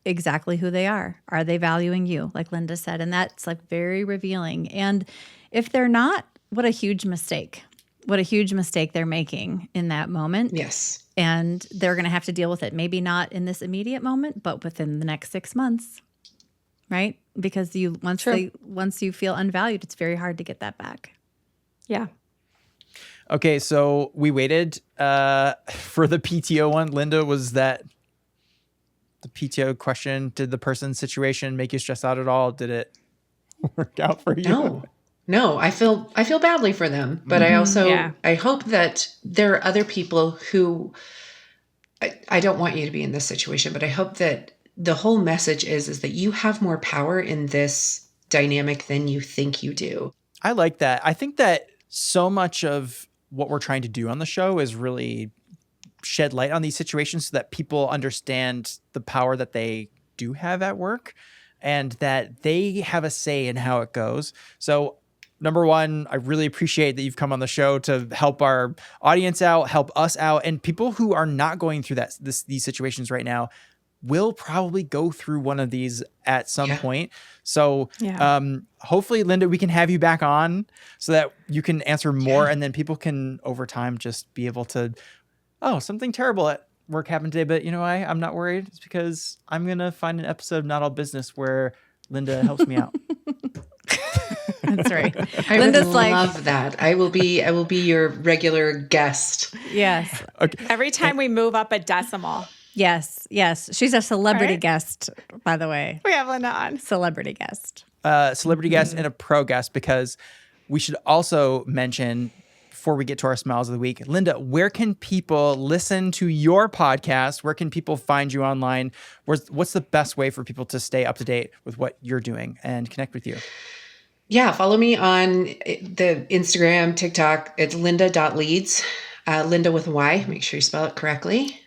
exactly who they are. Are they valuing you, like Lynda said? And that's like very revealing. And if they're not, what a huge mistake. What a huge mistake they're making in that moment. Yes. And they're going to have to deal with it. Maybe not in this immediate moment, but within the next 6 months. Right? Because once you feel unvalued, it's very hard to get that back. Yeah. Okay, so we waited for the PTO one. Lynda, was that the PTO question? Did the person's situation make you stress out at all? Did it work out for you? No, I feel badly for them, but I also I hope that there are other people who I don't want you to be in this situation, but I hope that the whole message is that you have more power in this dynamic than you think you do. I like that. I think that so much of what we're trying to do on the show is really shed light on these situations so that people understand the power that they do have at work and that they have a say in how it goes. So number one, I really appreciate that you've come on the show to help our audience out, help us out, and people who are not going through these situations right now will probably go through one of these at some point. So hopefully, Lynda, we can have you back on so that you can answer more and then people can over time just be able to, something terrible at work happened today, but you know why I'm not worried? It's because I'm going to find an episode of Not All Business where Lynda helps me out. That's right. I Lynda's would love that. I will be your regular guest. Yes. Okay. Every time we move up a decimal. Yes. She's a celebrity guest, by the way. We have Lynda on. Celebrity guest. Celebrity guest and a pro guest, because we should also mention, before we get to our Smiles of the Week, Lynda, where can people listen to your podcast? Where can people find you online? What's the best way for people to stay up to date with what you're doing and connect with you? Yeah, follow me on the Instagram, TikTok. It's lynda.leads, Lynda with a Y. Make sure you spell it correctly.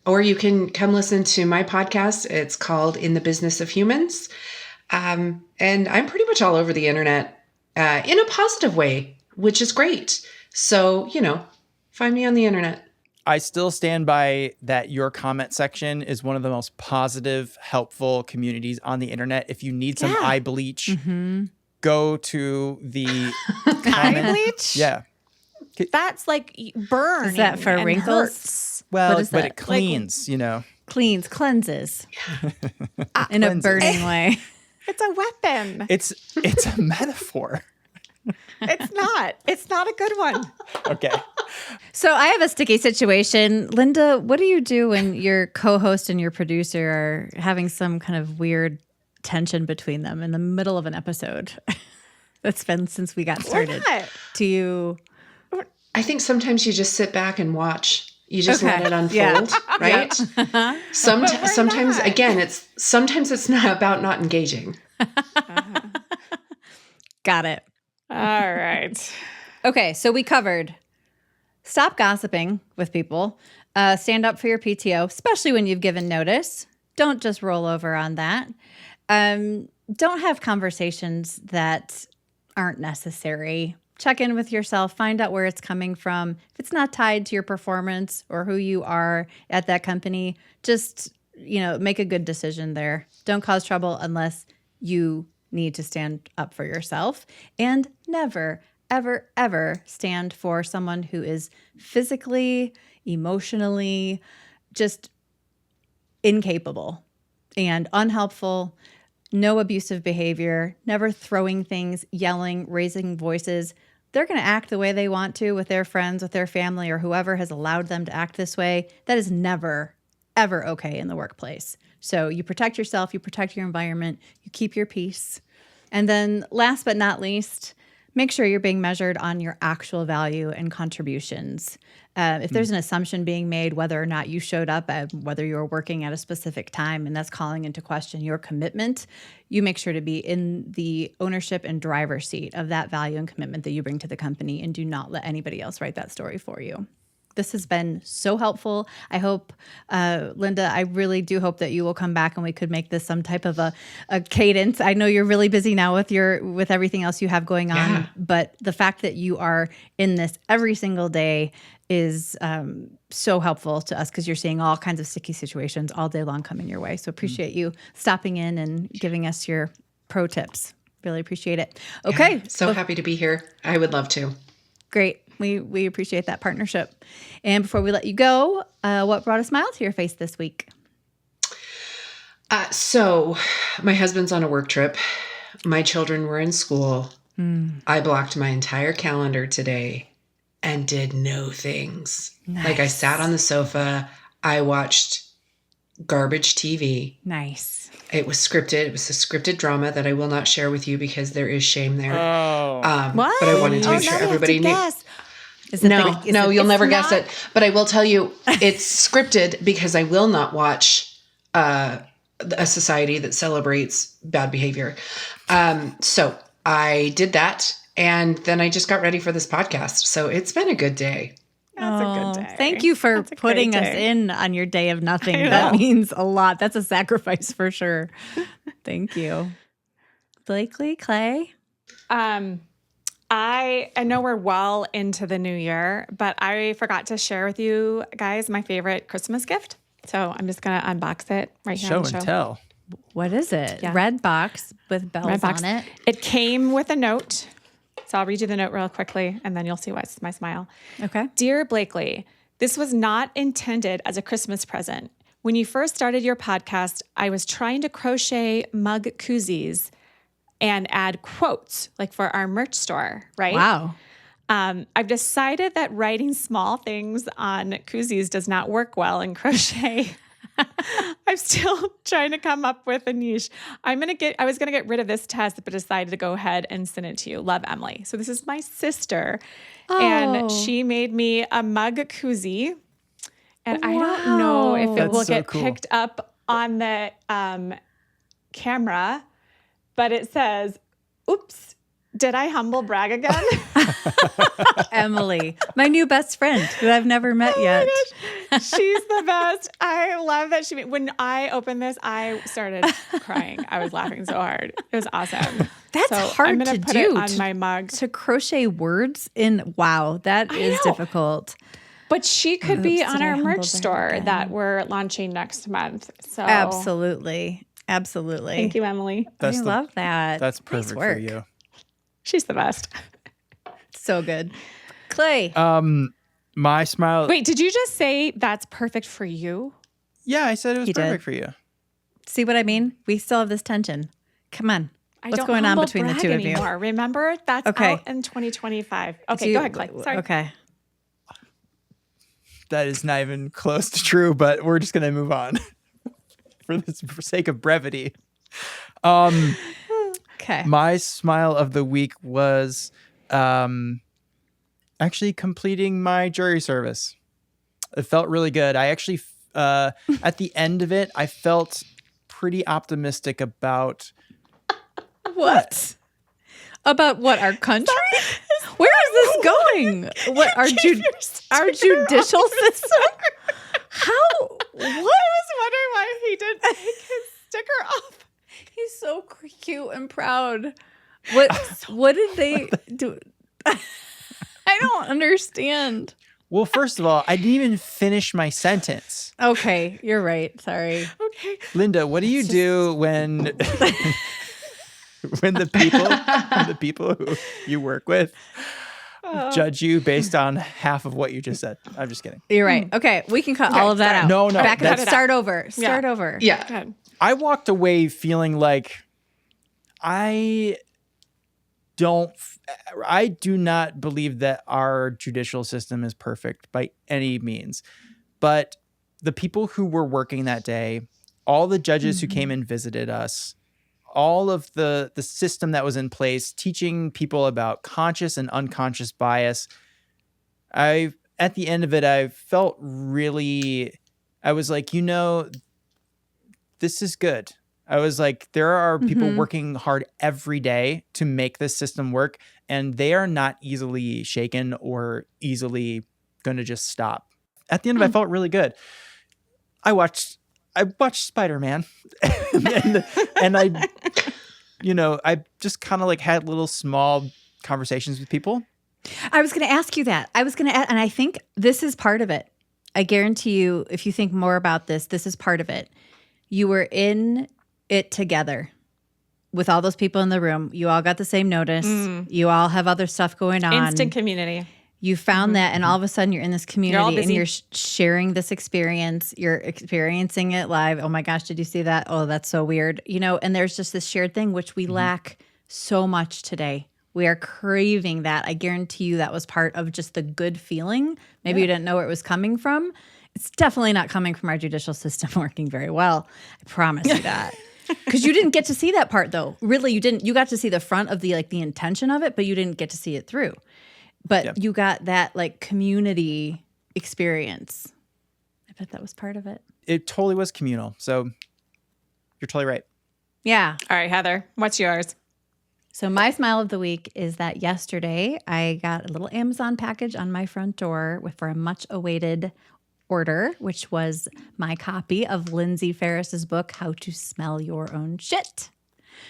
Or you can come listen to my podcast. It's called In the Business of Humans. And I'm pretty much all over the internet in a positive way, which is great. So, find me on the internet. I still stand by that your comment section is one of the most positive, helpful communities on the internet. If you need some eye bleach, go to the eye bleach? Yeah. That's like burn. Is that for wrinkles? Hurts. Well, but it cleans, Cleanses in a burning way. It's a weapon. It's a metaphor. It's not a good one. Okay. So I have a sticky situation. Lynda, what do you do when your co-host and your producer are having some kind of weird tension between them in the middle of an episode that's been since we got started? Do you... I think sometimes you just sit back and watch. You just let it unfold, right? Sometimes, again, sometimes it's not about not engaging. Got it. All right. Okay, so we covered stop gossiping with people, stand up for your PTO, especially when you've given notice. Don't just roll over on that. Don't have conversations that aren't necessary. Check in with yourself, find out where it's coming from. If it's not tied to your performance or who you are at that company, just, make a good decision there. Don't cause trouble unless you need to stand up for yourself. And never, ever, ever stand for someone who is physically, emotionally, just incapable and unhelpful. No abusive behavior, never throwing things, yelling, raising voices. They're going to act the way they want to with their friends, with their family, or whoever has allowed them to act this way. That is never, ever okay in the workplace. So you protect yourself, you protect your environment, you keep your peace. And then last but not least, Make sure you're being measured on your actual value and contributions. If there's an assumption being made, whether or not you showed up, whether you were working at a specific time, and that's calling into question your commitment, you make sure to be in the ownership and driver's seat of that value and commitment that you bring to the company, and do not let anybody else write that story for you. This has been so helpful. I hope, Lynda, I really do hope that you will come back and we could make this some type of a cadence. I know you're really busy now with everything else you have going on, but the fact that you are in this every single day is so helpful to us, because you're seeing all kinds of sticky situations all day long coming your way. So appreciate you stopping in and giving us your pro tips. Really appreciate it. Okay. So happy to be here. I would love to. Great. We appreciate that partnership. And before we let you go, what brought a smile to your face this week? So my husband's on a work trip. My children were in school. I blocked my entire calendar today and did no things. Nice. Like, I sat on the sofa. I watched garbage TV. Nice. It was scripted. It was a scripted drama that I will not share with you because there is shame there. What? But I wanted to make sure everybody knew. No, you'll never guess it. But I will tell you, it's scripted because I will not watch a society that celebrates bad behavior. So I did that, and then I just got ready for this podcast. So it's been a good day. That's a good day. Thank you for putting us in on your day of nothing. That means a lot. That's a sacrifice for sure. Thank you. Blakely, Clay? I know we're well into the new year, but I forgot to share with you guys my favorite Christmas gift. So I'm just going to unbox it right here. Show and tell. What is it? Yeah. Red box with bells on it. It came with a note. So I'll read you the note real quickly, and then you'll see why it's my smile. Okay. Dear Blakely, this was not intended as a Christmas present. When you first started your podcast, I was trying to crochet mug koozies and add quotes, like for our merch store, right? Wow. I've decided that writing small things on koozies does not work well in crochet. I'm still trying to come up with a niche. I was going to get rid of this test, but decided to go ahead and send it to you. Love, Emily. So this is my sister, and she made me a mug koozie. And I don't know if it will get picked up on the camera, but it says, "Oops, did I humble brag again?" Emily, my new best friend who I've never met yet. She's the best. I love that when I opened this, I started crying. I was laughing so hard. It was awesome. That's hard I'm gonna to put do it on my mug. To crochet words in, wow, that is difficult. But she could be on our merch store that we're launching next month. So Absolutely. Thank you, Emily. I love that. That's perfect for you. She's the best. So good. Clay. My smile. Wait, did you just say that's perfect for you? Yeah, I said it was perfect for you. See what I mean? We still have this tension. Come on. What's going on between the two of you? Remember? That's out in 2025. Okay, go ahead, Clay. Sorry. Okay. That is not even close to true, but we're just going to move on for sake of brevity. Okay. My smile of the week was actually completing my jury service. It felt really good. I actually, at the end of it, I felt pretty optimistic about what? About what? Our country? Where is this going? What our judicial system? How? What? I was wondering why he didn't take his sticker off. He's so cute and proud. What did they do? I don't understand. Well, first of all, I didn't even finish my sentence. Okay, you're right. Sorry. Okay. Lynda, what do you do when when the people who you work with judge you based on half of what you just said? I'm just kidding. You're right. Okay, we can cut all of that out. No. Back up. Start over. Start over. Yeah. I walked away feeling like I do not believe that our judicial system is perfect by any means. But the people who were working that day, all the judges who came and visited us, all of the system that was in place, teaching people about conscious and unconscious bias, at the end of it, I felt really, I was like, this is good. I was like, there are people working hard every day to make this system work, and they are not easily shaken or easily going to just stop. At the end of it, I felt really good. I watched Spider-Man and I just kind of like had little small conversations with people. I was going to ask you that. And I think this is part of it. I guarantee you, if you think more about this, this is part of it. You were in it together with all those people in the room. You all got the same notice. You all have other stuff going on. Instant community. You found that, and all of a sudden you're in this community and you're sharing this experience. You're experiencing it live. Oh my gosh, did you see that? Oh, that's so weird. And there's just this shared thing, which we lack so much today. We are craving that. I guarantee you that was part of just the good feeling. Maybe you didn't know where it was coming from. It's definitely not coming from our judicial system working very well. I promise you that. Because you didn't get to see that part, though. Really, you didn't. You got to see the front of the intention of it, but you didn't get to see it through. But you got that community experience. I bet that was part of it. It totally was communal. So you're totally right. Yeah. All right, Heather, what's yours? So my smile of the week is that yesterday I got a little Amazon package on my front door for a much awaited order, which was my copy of Lindsay Ferris's book, How to Smell Your Own Shit.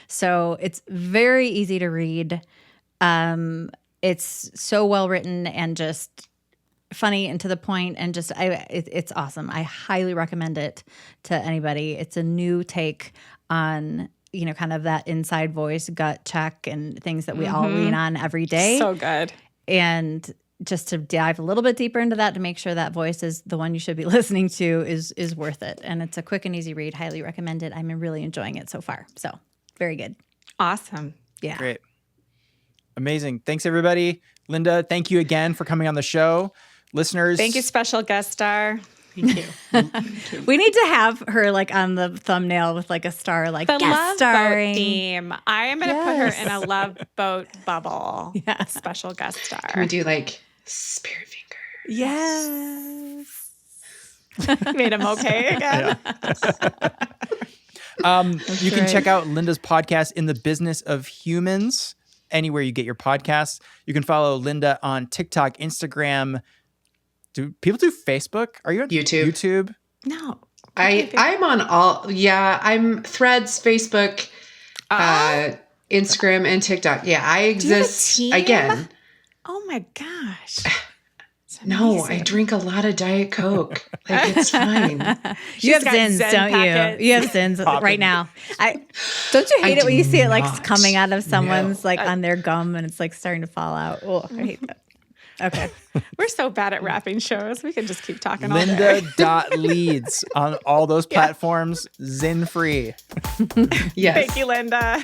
So it's very easy to read. It's so well written and just funny and to the point, and just it's awesome. I highly recommend it to anybody. It's a new take on kind of that inside voice, gut check, and things that we all lean on every day. So good. And just to dive a little bit deeper into that to make sure that voice is the one you should be listening to is worth it. And it's a quick and easy read. Highly recommend it. I'm really enjoying it so far. So very good. Awesome. Yeah. Great. Amazing. Thanks, everybody. Lynda, thank you again for coming on the show. Listeners. Thank you, special guest star. Thank you. We need to have her on the thumbnail with a star, The guest Love starring. Boat theme. I am going to put her in a Love Boat bubble. Yes. Special guest star. Can we do spirit finger? Yes. Made him okay again. You can check out Lynda's podcast, In the Business of Humans, anywhere you get your podcasts. You can follow Lynda on TikTok, Instagram. Do people do Facebook? Are you on YouTube? No. I'm on all. Yeah, I'm Threads, Facebook, Instagram, and TikTok. Yeah, I exist again. Oh my gosh. No, I drink a lot of Diet Coke. It's fine. You have got Zins, Zen don't packets. you? You have Zins right now. Don't you hate it when you see it not. coming out of someone's on their gum and it's starting to fall out? Oh, I hate that. Okay. We're so bad at wrapping shows. We can just keep talking all day. Lynda.leads on all those platforms, Zin free. Yes. Thank you, Lynda.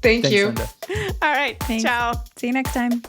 Thank Thanks, you. Lynda. All right. Thanks. Ciao. See you next time.